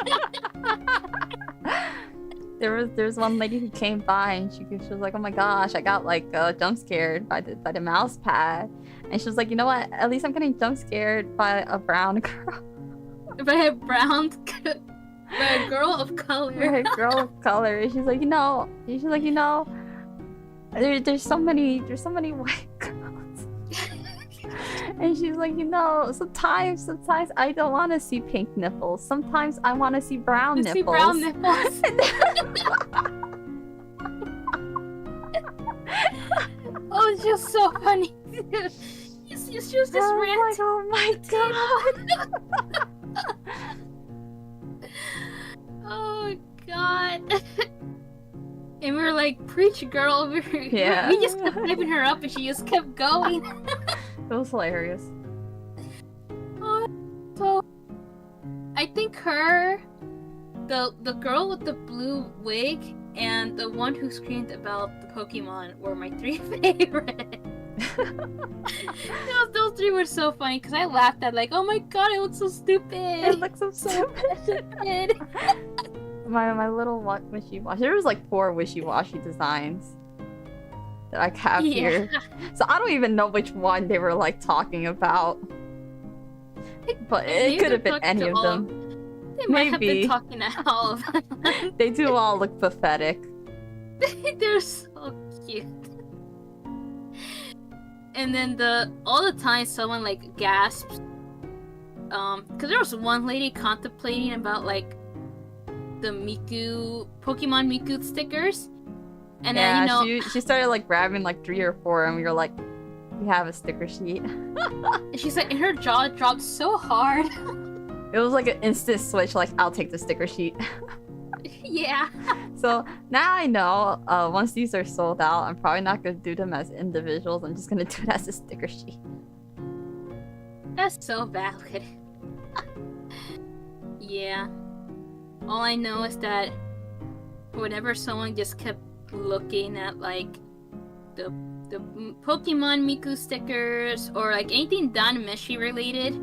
There's one lady who came by and she was like, "Oh my gosh, I got like jump scared by the mouse pad," and she was like, "You know what? At least I'm getting jump scared by a brown girl." By a brown, by a girl of color. By a girl of color. And she's like, you know, there's so many white girls. And she's like, you know, sometimes I don't want to see pink nipples. Sometimes I want to see brown nipples. See brown nipples. Oh, it's just so funny. She was just ranting. Oh my god. Oh god. And we were like, preach girl. Yeah. We just kept hyping her up and she just kept going. It was hilarious. So I think her, the girl with the blue wig, and the one who screamed about the Pokemon were my 3 favorites. Those 3 were so funny because I laughed at like, oh my god, it looks so stupid. It looks so stupid. my little wishy-washy. There was like 4 wishy-washy designs that I have here. So I don't even know which one they were like talking about. But it could have been any of them. They might have been talking to all of them. They do all look pathetic. They're so cute. And then all the time someone like gasps, because there was one lady contemplating about like the Pokemon Miku stickers, and then she started like grabbing like 3 or 4, and we were like, "We have a sticker sheet." And she's like, and her jaw dropped so hard. It was like an instant switch. Like, I'll take the sticker sheet. Yeah. So now I know. Once these are sold out, I'm probably not gonna do them as individuals. I'm just gonna do it as a sticker sheet. That's so valid. Yeah. All I know is that whenever someone just kept looking at like the Pokemon Miku stickers or like anything Don Mishi related,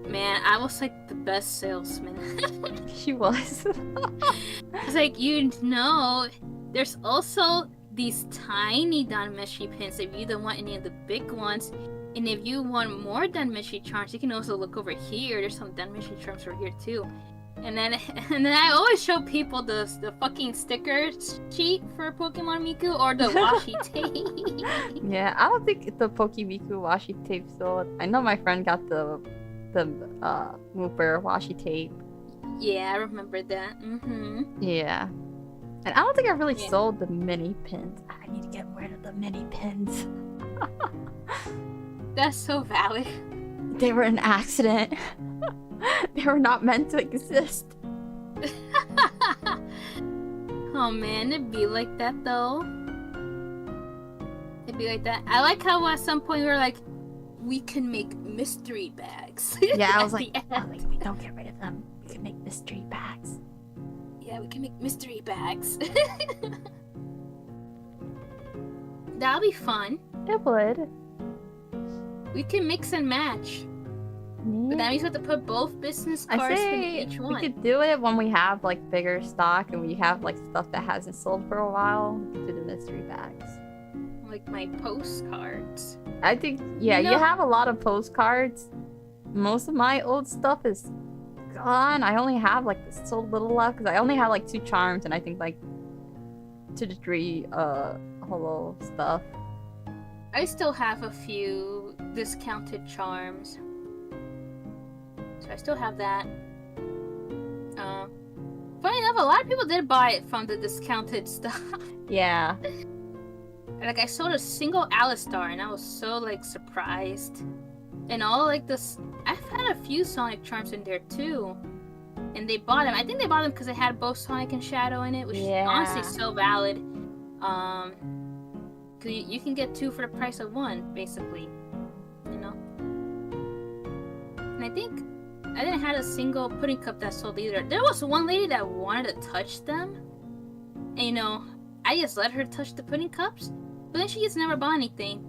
man, I was like the best salesman. She was. It's like, you know, there's also these tiny Don Mishi pins if you don't want any of the big ones. And if you want more Don Mishi charms, you can also look over here. There's some Don Mishi charms over here too. And then I always show people the fucking sticker sheet for Pokemon Miku or the washi tape. Yeah, I don't think the Pokemiku washi tape sold. I know my friend got the Wooper washi tape. Yeah, I remember that. Mm-hmm. Yeah. And I don't think I really sold the mini pins. I need to get rid of the mini pins. That's so valid. They were an accident. They were not meant to exist. Oh man, it'd be like that though. It'd be like that. I like how at some point we were like, we can make mystery bags. Yeah, I was like, we don't get rid of them. We can make mystery bags. Yeah, yeah, we can make mystery bags. That'll be fun. It would. We can mix and match. But that means we have to put both business cards in each one. We could do it when we have like bigger stock and we have like stuff that hasn't sold for a while. We could do the mystery bags. Like my postcards. I think, yeah, you have a lot of postcards. Most of my old stuff is gone. I only have like so little left because I only have like 2 charms and I think like 2 to 3 holo stuff. I still have a few discounted charms. So I still have that. Funny enough, a lot of people did buy it from the discounted stuff. Yeah. Like, I sold a single Alistar, and I was so, like, surprised. And all, like, this... I've had a few Sonic charms in there, too. And they bought them. I think they bought them because they had both Sonic and Shadow in it, which is honestly so valid. Because you can get 2 for the price of 1, basically. You know? And I think... I didn't have a single pudding cup that sold either. There was one lady that wanted to touch them. And, you know, I just let her touch the pudding cups. But then she just never bought anything.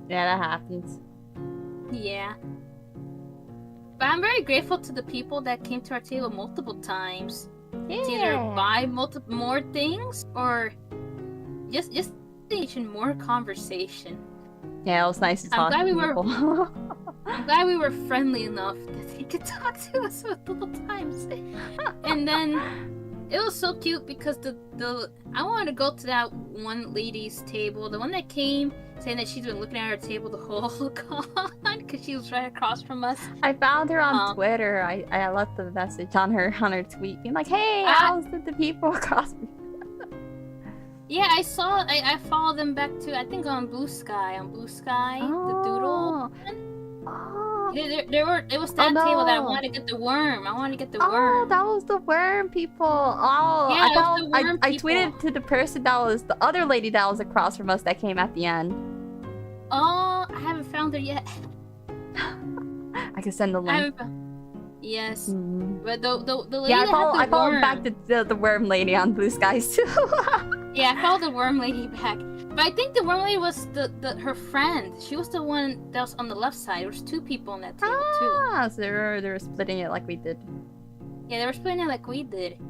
Yeah, that happens. Yeah. But I'm very grateful to the people that came to our table multiple times. Yeah. To either buy more things or just more conversation. Yeah, it was nice to talk to people. I'm glad we were friendly enough that they could talk to us multiple times. And then it was so cute because I wanted to go to that one lady's table, the one that came saying that she's been looking at her table the whole con because she was right across from us. I found her on Twitter. I left a message on her tweet being like, "Hey, how's the people across me?" Yeah, I saw. I followed them back to I think on Blue Sky. The Doodle one. Oh. It was that table that I wanted to get the worm. I wanted to get the worm. Oh, that was the worm people. Oh, yeah, I tweeted to the person that was the other lady that was across from us that came at the end. Oh, I haven't found her yet. I can send the link. Yes, but the lady that had the I followed worm. back the worm lady on Blue Skies too. Yeah, I followed the worm lady back. But I think the worm lady was her friend. She was the one that was on the left side. There was 2 people on that table too. So they were splitting it like we did. Yeah, they were splitting it like we did.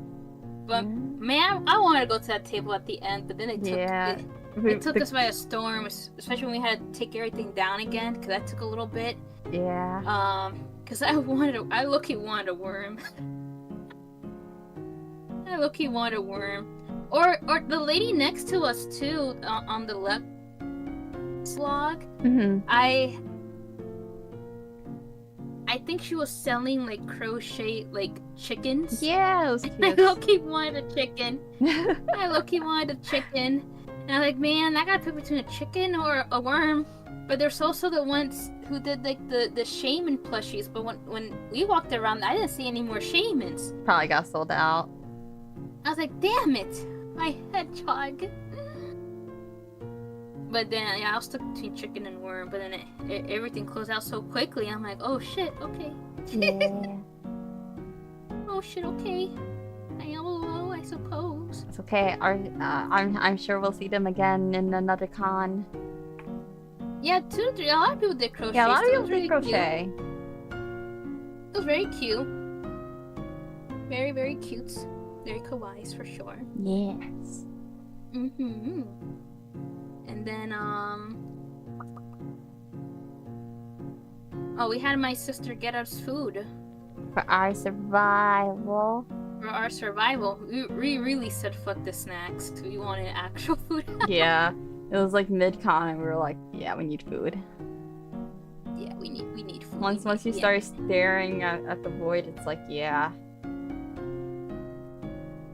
But man, I wanted to go to that table at the end, but then it took us by a storm, especially when we had to take everything down again, because that took a little bit. Yeah. Because I low-key wanted a worm. I low-key wanted a worm. Or the lady next to us too, on the left slog. I think she was selling like crochet like chickens. Yeah, it was cute. I low-key wanted a chicken. And I'm like, man, I gotta pick between a chicken or a worm. But there's also the ones who did like the shaman plushies. But when we walked around, I didn't see any more shamans. Probably got sold out. I was like, damn it. My hedgehog. But then, yeah, I was stuck between chicken and worm, but then everything closed out so quickly. I'm like, oh shit, okay. Yeah. Oh shit, okay. I am low, I suppose. It's okay. I'm sure we'll see them again in another con. Yeah, 2 3. A lot of people did crochet. Yeah, a lot of people did crochet. It was very cute. Very, very cute. Very kawaii for sure. Yes. And then we had my sister get us food. For our survival. We really said fuck the snacks. We wanted actual food. Yeah. It was like mid-con and we were like, yeah, we need food. Yeah, we need food. Once you start staring at the void, it's like, yeah.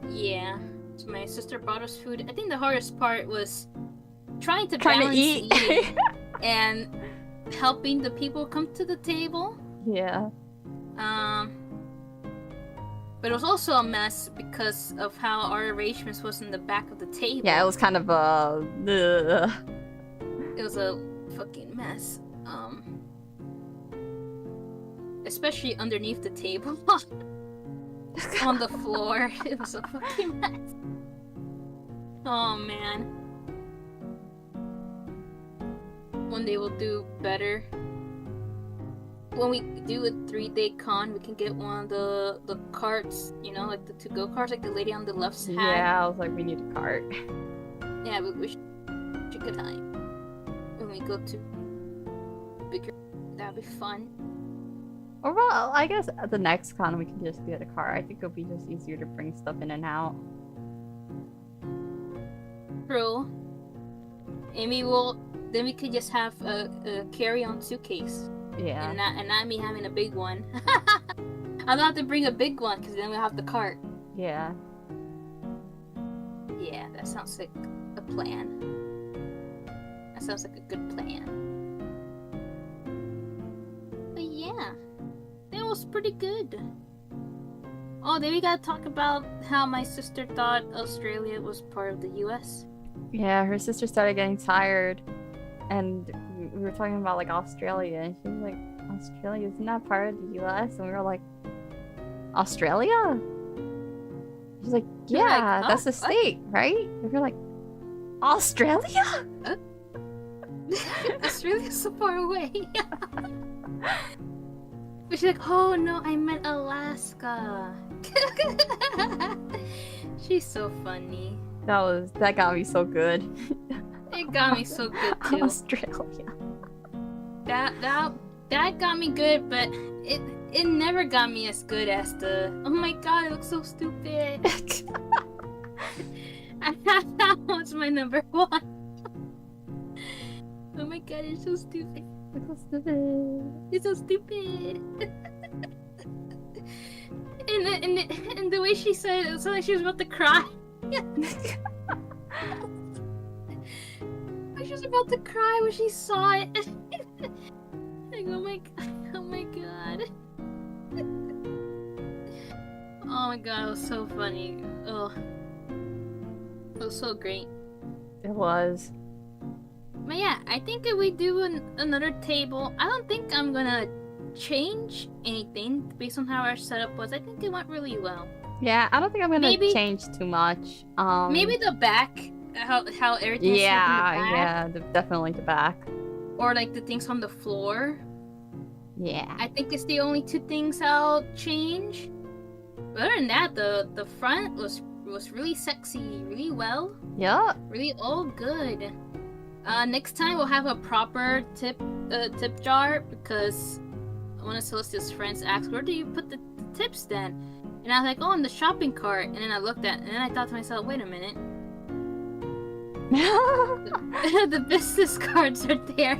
Yeah. So my sister brought us food. I think the hardest part was trying to balance eating and helping the people come to the table. Yeah. But it was also a mess because of how our arrangements was in the back of the table. Yeah, it was kind of It was a fucking mess. Especially underneath the table. on the floor. It was a fucking mess. Oh man. One day we'll do better. When we do a 3-day con, we can get one of the carts, you know, like the to-go carts, like the lady on the left's had. Yeah, I was like, we need a cart. Yeah, but we should get time. When we go to bigger, that'd be fun. Or well, I guess at the next con we can just get a cart. I think it'll be just easier to bring stuff in and out. True. Maybe then we could just have a carry-on suitcase. Yeah. And not me having a big one. I'll have to bring a big one because then we'll have the cart. Yeah. Yeah, that sounds like a plan. That sounds like a good plan. But yeah, that was pretty good. Oh, then we gotta talk about how my sister thought Australia was part of the US. Yeah, her sister started getting tired, and we were talking about like Australia, and she was like, Australia isn't that part of the US? And we were like, Australia? She's like, yeah, like, huh? that's a state, right? And we're like, Australia? Australia's so far away. But she's like, oh no, I meant Alaska. She's so funny. That got me so good. It got me so good too. Australia. That got me good, but it never got me as good as the oh my god, it looks so stupid. That was my number one. Oh my god, it's so stupid. It's so stupid. It's so stupid. And the way she said it was like she was about to cry. She was about to cry when she saw it. Like, oh my god. Oh my god, it was so funny. Oh, it was so great. It was. But yeah, I think if we do another table, I don't think I'm gonna change anything based on how our setup was. I think it went really well. Yeah, I don't think I'm gonna change too much. Maybe the back, how everything's yeah, definitely the back. Or like the things on the floor. Yeah. I think it's the only two things I'll change. But other than that, the front was really sexy, really well. Yeah. Really all good. Next time we'll have a proper tip jar because one of Celestia's friends asked, "Where do you put the tips then?" And I was like, "Oh, in the shopping cart." And then I looked at, and then I thought to myself, "Wait a minute." The business cards are there.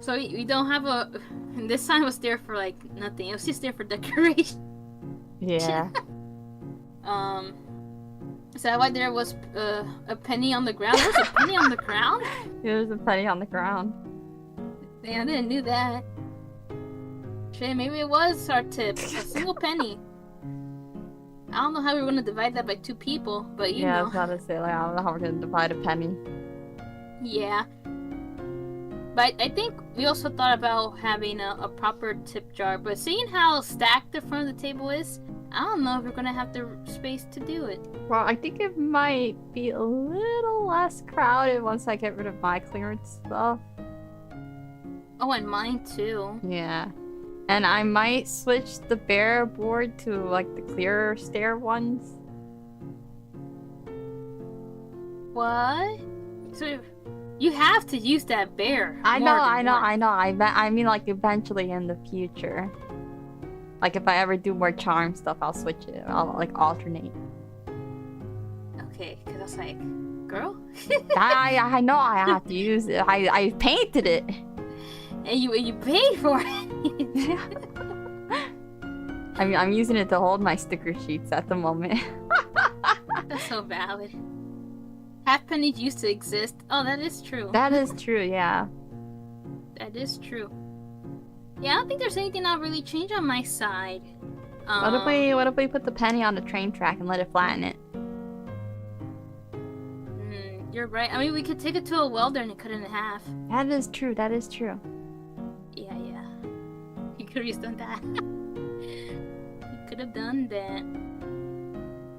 So we don't have a. And this sign was there for like nothing. It was just there for decoration. Yeah. Is that why there was a penny on the ground? There was a penny on the ground? There's a penny on the ground. Yeah, I didn't know that. Shit, maybe it was our tip. A single penny. I don't know how we're gonna divide that by 2 people, but you know. Yeah, I was about to say, like, I don't know how we're gonna divide a penny. Yeah. But I think we also thought about having a proper tip jar, but seeing how stacked the front of the table is, I don't know if we're gonna have the space to do it. Well, I think it might be a little less crowded once I get rid of my clearance stuff. Oh, and mine too. Yeah. And I might switch the bear board to, like, the clearer stair ones. What? So, you have to use that bear. I know. I mean, like, eventually in the future. Like, if I ever do more charm stuff, I'll switch it. I'll, like, alternate. Okay, because I was like, girl? I know I have to use it. I painted it. And you paid for it. I mean, I'm using it to hold my sticker sheets at the moment. That's so valid. Halfpennies used to exist. Oh, that is true. That is true, yeah. That is true. Yeah, I don't think there's anything I'll really change on my side. What if we put the penny on the train track and let it flatten it? You're right. I mean, we could take it to a welder and cut it in half. That is true. That is true. Yeah. You could have just done that. should have done that.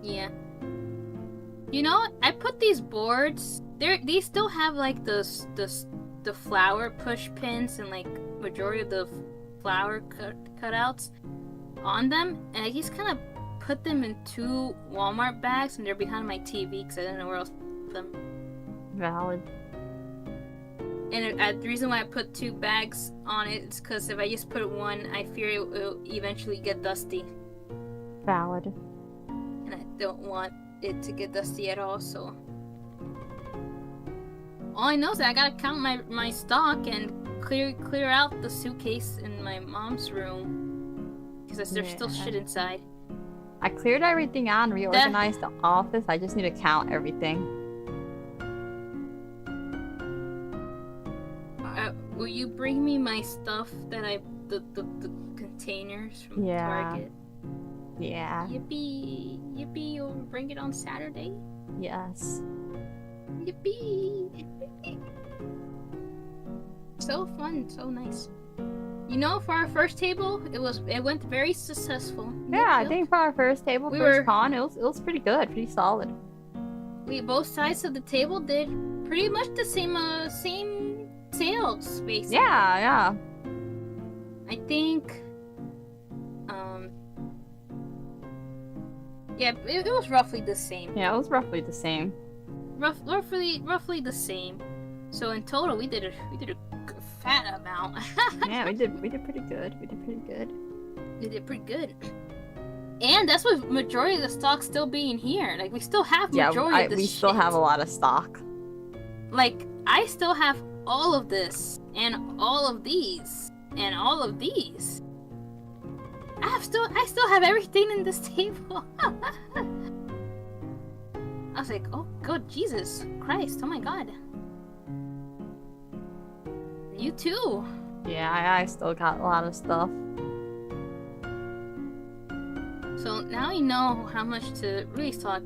Yeah. You know, I put these boards. They still have like the flower push pins and like majority of the flower cutouts on them, and I just kind of put them in 2 Walmart bags, and they're behind my TV because I didn't know where else to put them. Valid. And the reason why I put 2 bags on it is because if I just put one, I fear it will eventually get dusty. Valid. And I don't want it to get dusty at all, so... All I know is that I gotta count my stock and clear out the suitcase in my mom's room. Because there's still shit inside. I cleared everything out and reorganized the office. I just need to count everything. Will you bring me my stuff that the containers from Target? Yeah. Yippee! Yippee! You'll bring it on Saturday? Yes. Yippee! So fun, so nice. You know, for our first table, it went very successful. Yeah, I think for our first table, con, it was pretty good, pretty solid. Both sides of the table did pretty much the same sales, basically. Yeah. I think, yeah, it was roughly the same. Yeah, it was roughly the same. Roughly the same. So in total, we did a fat amount. Yeah, we did pretty good. We did pretty good. And that's with majority of the stock still being here. Like, we still have majority of this we still have a lot of stock. Like, I still have all of this, and all of these, and all of these. I still have everything in this table. I was like, oh, good Jesus Christ, oh my God. You too. Yeah, I still got a lot of stuff. So now you know how much to really stock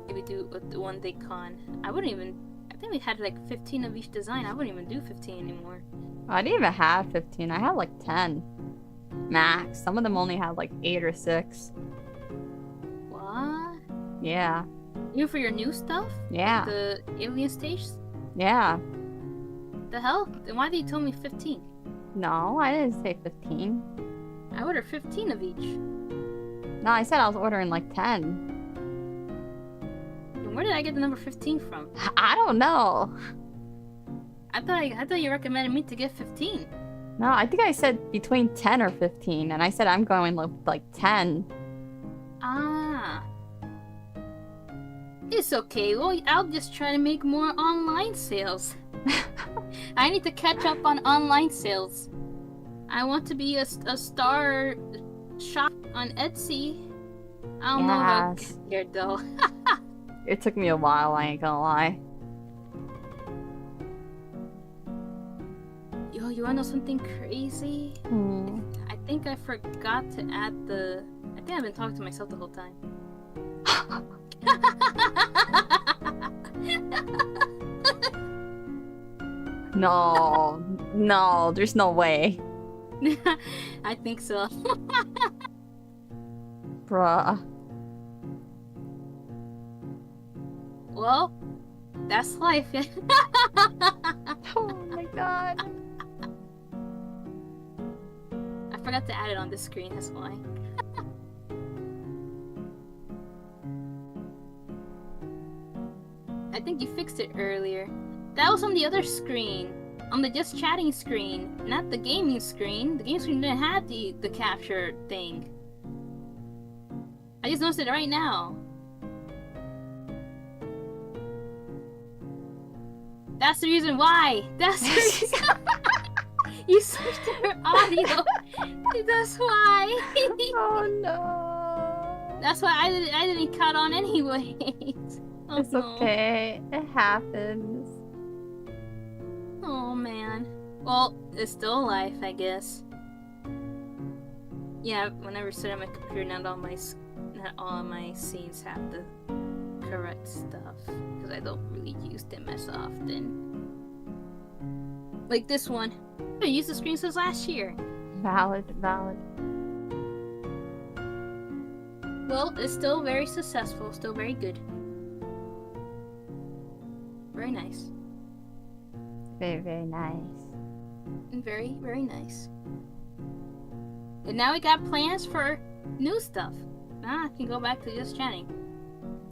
maybe do with the one day con. I think we had like 15 of each design. I wouldn't even do 15 anymore. I didn't even have 15. I had like 10. Max. Some of them only had like 8 or 6. What? Yeah. Even for your new stuff? Yeah. The alien stage? Yeah. The hell? Then why did you tell me 15? No, I didn't say 15. I ordered 15 of each. No, I said I was ordering like 10. And where did I get the number 15 from? I don't know. I thought you recommended me to get 15. No, I think I said between 10 or 15, and I said I'm going like 10. Ah. It's okay. Well, I'll just try to make more online sales. I need to catch up on online sales. I want to be a star shop on Etsy. I don't know how to get here though. It took me a while, I ain't gonna lie. Yo, you wanna know something crazy? I think I forgot to add I think I've been talking to myself the whole time. No, there's no way. I think so. Bruh. Well, that's life. Oh my God. I forgot to add it on the screen, that's why. I think you fixed it earlier. That was on the other screen. On the just chatting screen, not the gaming screen. The gaming screen didn't have the capture thing. I just noticed it right now. That's the reason why. That's the reason. You switched to her audio. That's why. Oh no. That's why I didn't cut on anyways. Oh, it's okay. It happens. Oh man. Well, it's still life, I guess. Yeah, whenever I sit on my computer, not all my scenes have the correct stuff, because I don't really use them as often. Like this one. I haven't used the screen since last year. Valid. Well, it's still very successful, still very good. Very nice. Very, very nice. And very, very nice. And now we got plans for new stuff. Now I can go back to just chatting.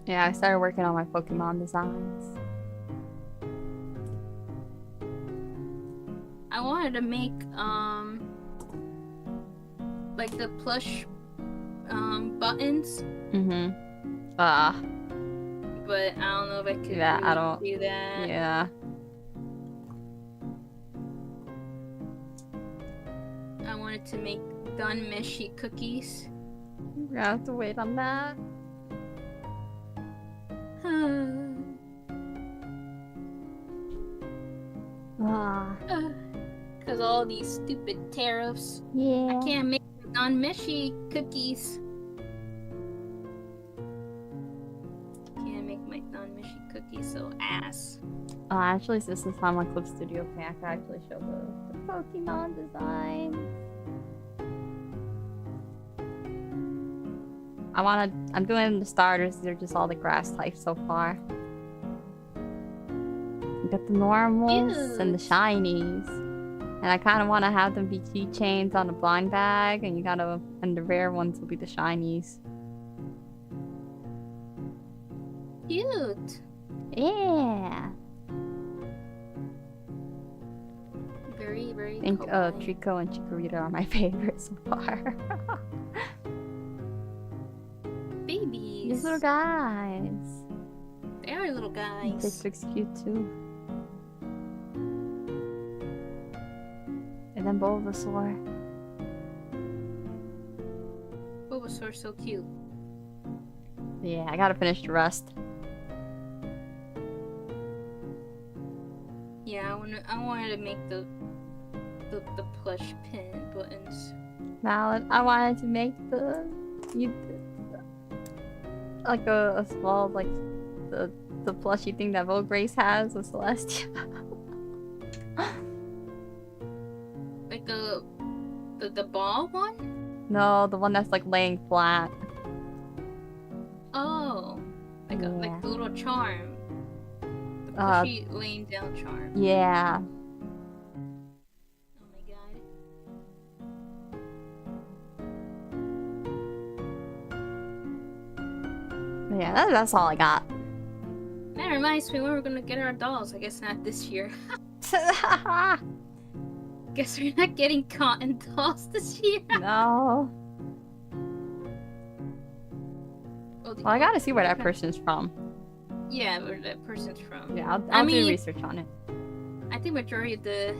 Yeah, I started working on my Pokemon designs. I wanted to make, like the plush, buttons. Mm-hmm. But I don't know if I could Yeah, I really don't... do that. Yeah. I wanted to make done meshy cookies. We're gonna have to wait on that. Because all these stupid tariffs. Yeah. I can't make non-meshy cookies. Can't make my non-meshy cookies, so ass. Actually, since this time on Clip Studio Play, I can actually show the Pokemon design. I'm doing the starters. They're just all the grass types so far. You got the normals and the shinies. And I kind of want to have them be keychains on the blind bag, and and the rare ones will be the shinies. Cute. Yeah. Very, very I think kawaii. Trico and Chikorita are my favorites so far. Babies. These little guys. They are little guys. This looks cute too. And then Bulbasaur. Bulbasaur's so cute. Yeah, I gotta finish the rest. Yeah, I wanted to make the plush pin buttons. Mallet, I wanted to make like a small like the plushy thing that Grace has with Celestia. Like the ball one? No, the one that's like laying flat. Oh, like Yeah. like the little charm. The pushy laying down charm. Yeah. Oh my god. Yeah, that's all I got. That reminds me when we're gonna get our dolls. I guess not this year. Guess we're not getting cotton dolls this year. No. Oh, Well, I gotta see where that person's from. Yeah, where that person's from. Yeah, I'll do research on it. I think majority of the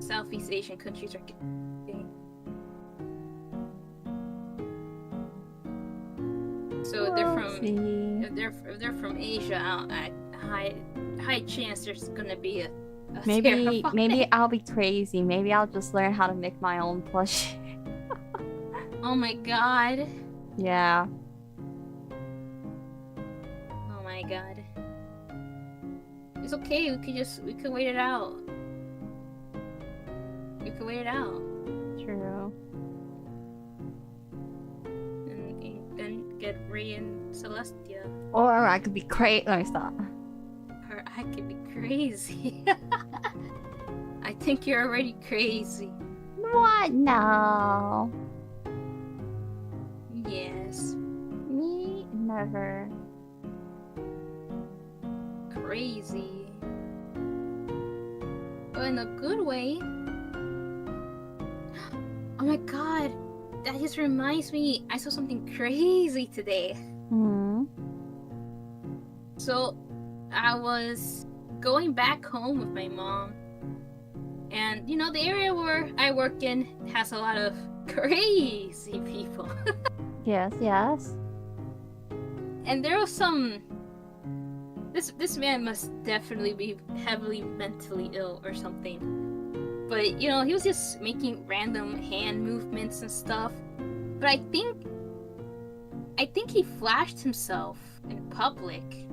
Southeast Asian countries are getting. So if they're from if they're from Asia, high chance there's gonna be a maybe I'll be crazy. Maybe I'll just learn how to make my own plush. Oh my god. Yeah. Oh my god. It's okay. We could wait it out. We could wait it out. True. And then get Ray and Celestia. Or I could be crazy. Let me stop. Or I could be crazy. I think you're already crazy. What? No. Yes. Me? Never. Crazy. But in a good way. Oh my god. That just reminds me. I saw something crazy today. Hmm. So, I was going back home with my mom. And, you know, the area where I work in has a lot of crazy people. Yes, yes. And there was some... This man must definitely be heavily mentally ill or something. But, you know, he was just making random hand movements and stuff. But I think he flashed himself in public.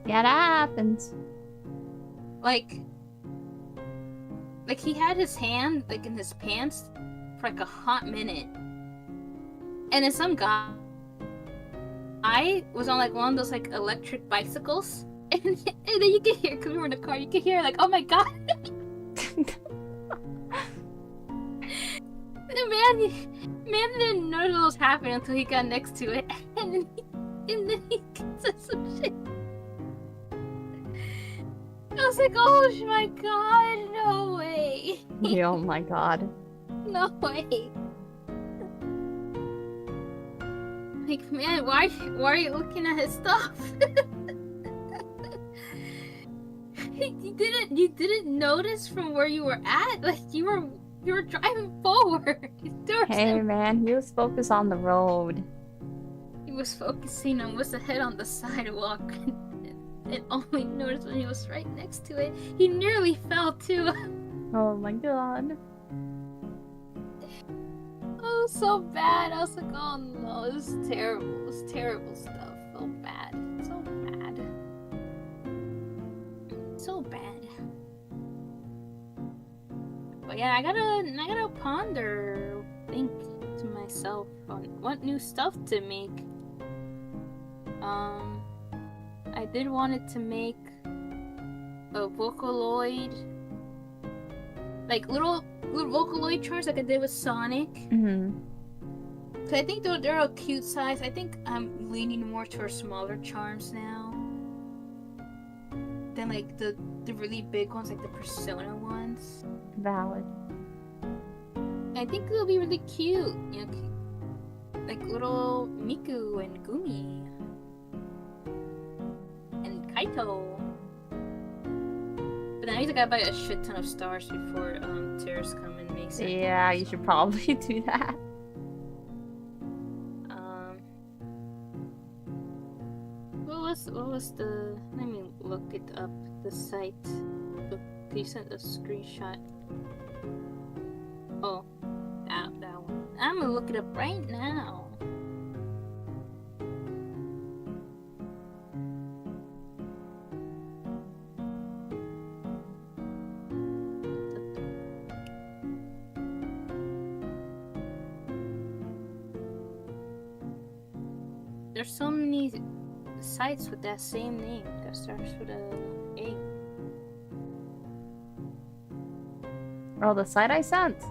Yeah, that happens. Like he had his hand like in his pants for like a hot minute. and then some guy was on like one of those like electric bicycles, and then you could hear, because we were in the car, you could hear like, oh my god. The man didn't know what was happening until he got next to it, and then he said some shit. I was like, oh my god, no way. Yeah, oh my god. No way. Like, man, why are you looking at his stuff? You didn't notice from where you were at? Like, you were driving forward. Hey man, he was focused on the road. He was focusing on what's ahead on the sidewalk and only noticed when he was right next to it. He nearly fell too. Oh my god. Oh, so bad. I was like, oh no, this is terrible. This is terrible stuff. So bad. So bad. So bad. But yeah, I gotta ponder, think to myself on what new stuff to make. I did wanted to make a Vocaloid, like little Vocaloid charms like I did with Sonic. Mm-hmm. Cause I think they're a cute size. I think I'm leaning more towards smaller charms now than like the really big ones, like the Persona ones. Valid. I think they'll be really cute, you know, like little Miku and Gumi and Kaito. But then I need to gotta buy a shit ton of stars before Tears come and makes it. Yeah, you should probably do that. What was the? Let me look it up. The site. Look, you sent a screenshot. Oh, that one. I'm gonna look it up right now. There's so many sites with that same name that starts with a A. Oh, the site I sent?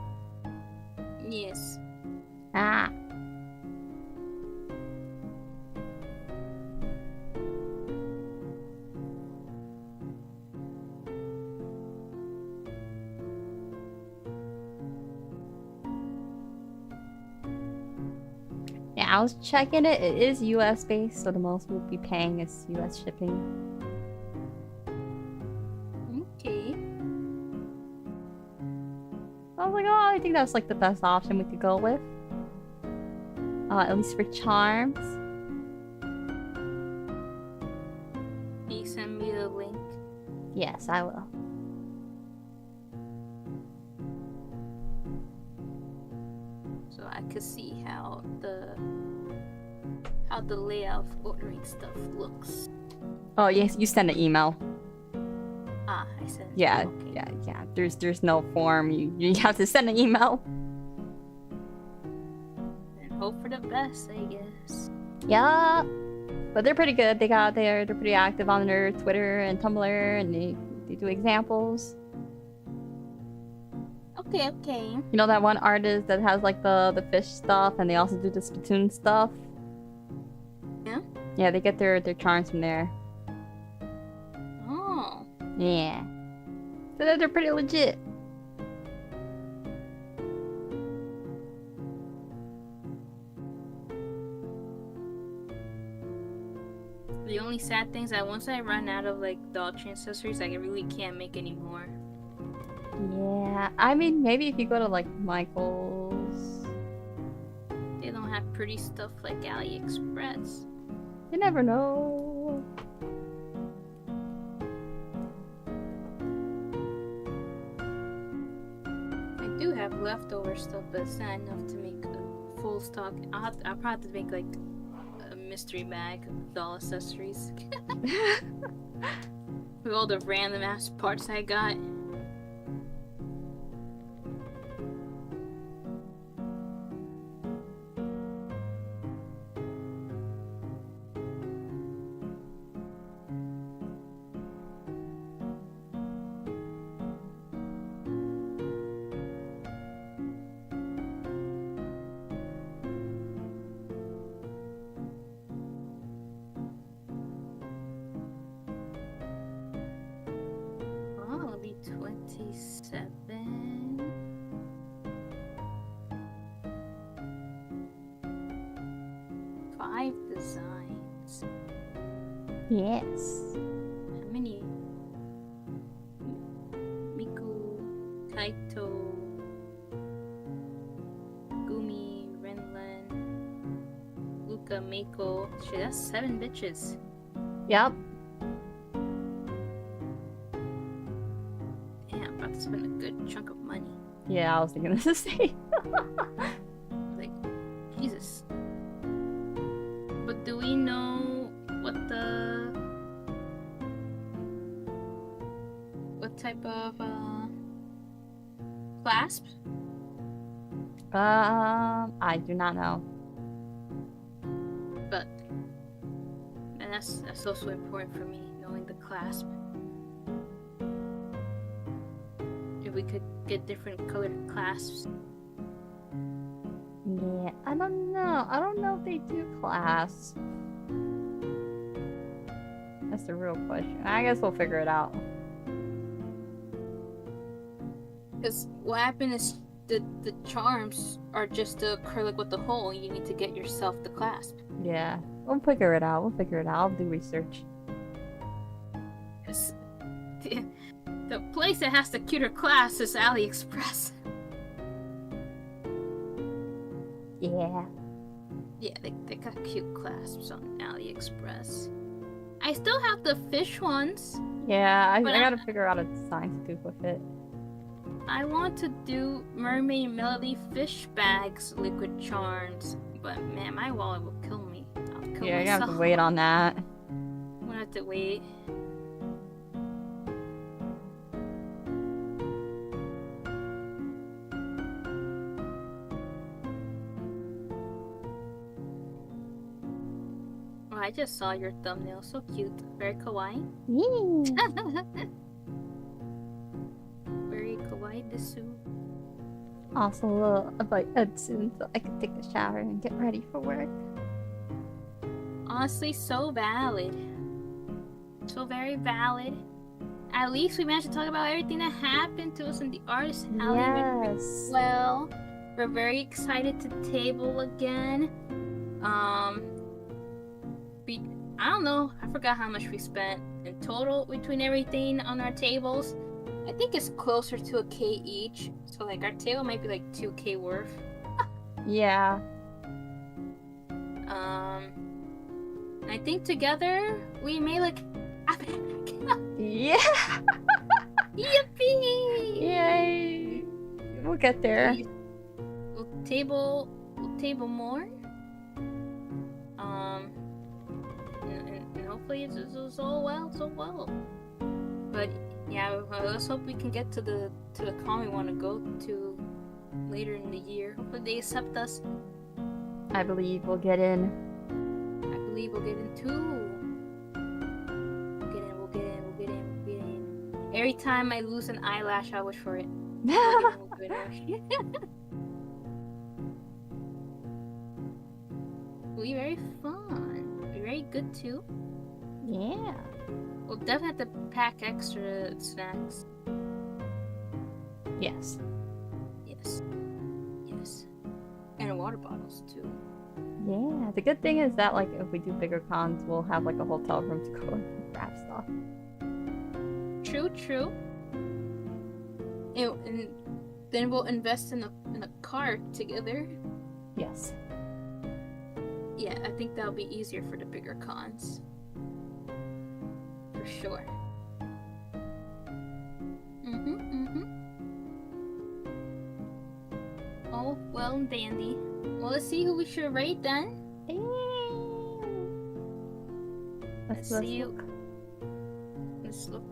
Yes. Ah. Yeah, I was checking it. It is US based, so the most we'll be paying is US shipping. Okay. I was like, oh, I think that's like the best option we could go with. At least for charms. Can you send me the link? Yes, I will. So I could see how the layout of ordering stuff looks. Oh, yes, you send an email. Ah, I sent. Yeah, okay. yeah. There's no form. You have to send an email. And hope for the best, I guess. Yeah, but they're pretty good. They're pretty active on their Twitter and Tumblr, and they do examples. Okay. You know that one artist that has like the fish stuff, and they also do the Splatoon stuff. Yeah. Yeah, they get their charms from there. Oh. Yeah. So they're pretty legit. The only sad thing is that once I run out of like Dolce accessories, I really can't make any more. Yeah, I mean, maybe if you go to like Michael's. They don't have pretty stuff like AliExpress. You never know. I do have leftover stuff, but it's not enough to make a full stock. I'll probably have to make like a mystery bag of doll accessories. With all the random ass parts I got. 27. Five designs. Yes. How many? Miku, Kaito, Gumi, Renlen, Luka, Mako. Shit, that's 7 bitches. Yep. Damn, I'm about to spend a good chunk of money. Yeah, I was thinking the same. Like, Jesus. But do we know what type of clasp? I do not know. But and that's also important for me, knowing the clasp. If we could get different colored clasps. Yeah, I don't know. I don't know if they do class. That's the real question. I guess we'll figure it out. Because what happened is the charms are just the acrylic with the hole. You need to get yourself the clasp. Yeah, we'll figure it out. We'll figure it out. I'll do research. The place that has the cuter clasp is AliExpress. Yeah. Yeah, they got cute clasps on AliExpress. I still have the fish ones. Yeah, I gotta figure out a design to do with it. I want to do Mermaid Melody fish bags liquid charms, but man, my wallet will kill me. I'll kill Yeah, myself. you have to wait on that. I'm gonna have to wait. Oh, I just saw your thumbnail. So cute. Very kawaii. Very kawaii desu. Also, a little about Ed soon so I can take a shower and get ready for work. Honestly, so valid. So very valid. At least we managed to talk about everything that happened to us in the artist alley. Yes. Well, we're very excited to table again. I don't know. I forgot how much we spent in total between everything on our tables. I think it's closer to $1,000 each. So like our table might be like $2,000 worth. Yeah. I think together we made like Yeah. Yippee! Yay. We'll get there. We'll table more. And hopefully it's all well, so well. But yeah, let's hope we can get to the con we want to go to later in the year. Hopefully they accept us. I believe we'll get in. I believe we'll get in too. We'll get in. Every time I lose an eyelash, I wish for it. We'll get in. It'll be very fun. It'll be very good too. Yeah. We'll definitely have to pack extra snacks. Yes. Yes. And water bottles too. Yeah. The good thing is that like if we do bigger cons, we'll have like a hotel room to go and grab stuff. True. And then we'll invest in a car together. Yes. Yeah, I think that'll be easier for the bigger cons. For sure. Oh, well and dandy. Well, let's see who we should rate then. Let's see.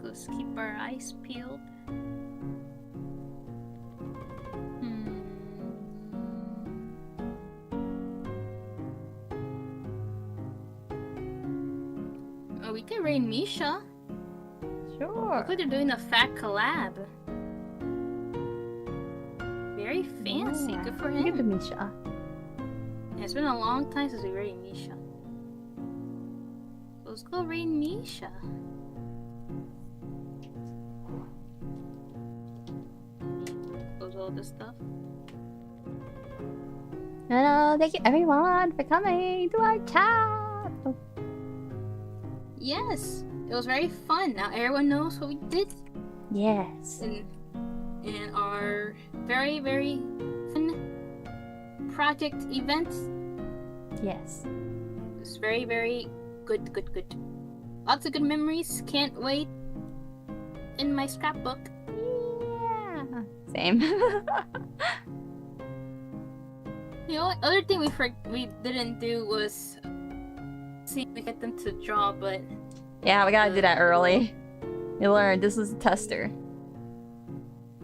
Let's keep our eyes peeled. Oh, we could rate Misha. Sure. Look like they're doing a fat collab. Very fancy. Yeah. Good for Look at the him. Misha. Yeah, it's been a long time since we rated Misha. Let's go rate Misha. knows all this stuff. Hello, thank you everyone for coming to our chat. Oh, Yes, it was very fun. Now everyone knows what we did yes. in our very, very fun project event. Yes. It was very, very good. Lots of good memories. Can't wait in my scrapbook. Yeah. Same. The only other thing we didn't do was see if we get them to draw, but Yeah, we gotta do that early. You learned this is a tester.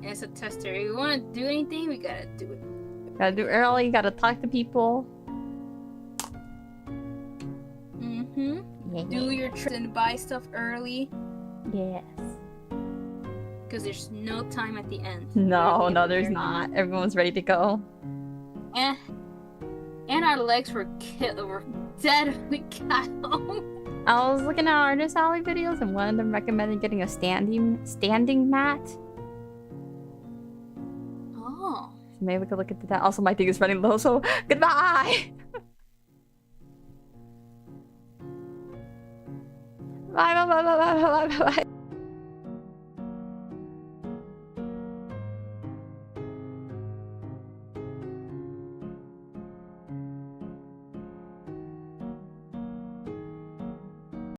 as a tester, if we want to do anything, we gotta do it. Gotta do it early, gotta talk to people. Yeah. Do your trips and buy stuff early, Yes. because there's no time at the end. No, there's not. Everyone's ready to go. And our legs were dead when we got home. I was looking at Artist Alley videos and one of them recommended getting a standing mat. Oh. So maybe we could look into that. Also, my thing is running low, so goodbye! Bye.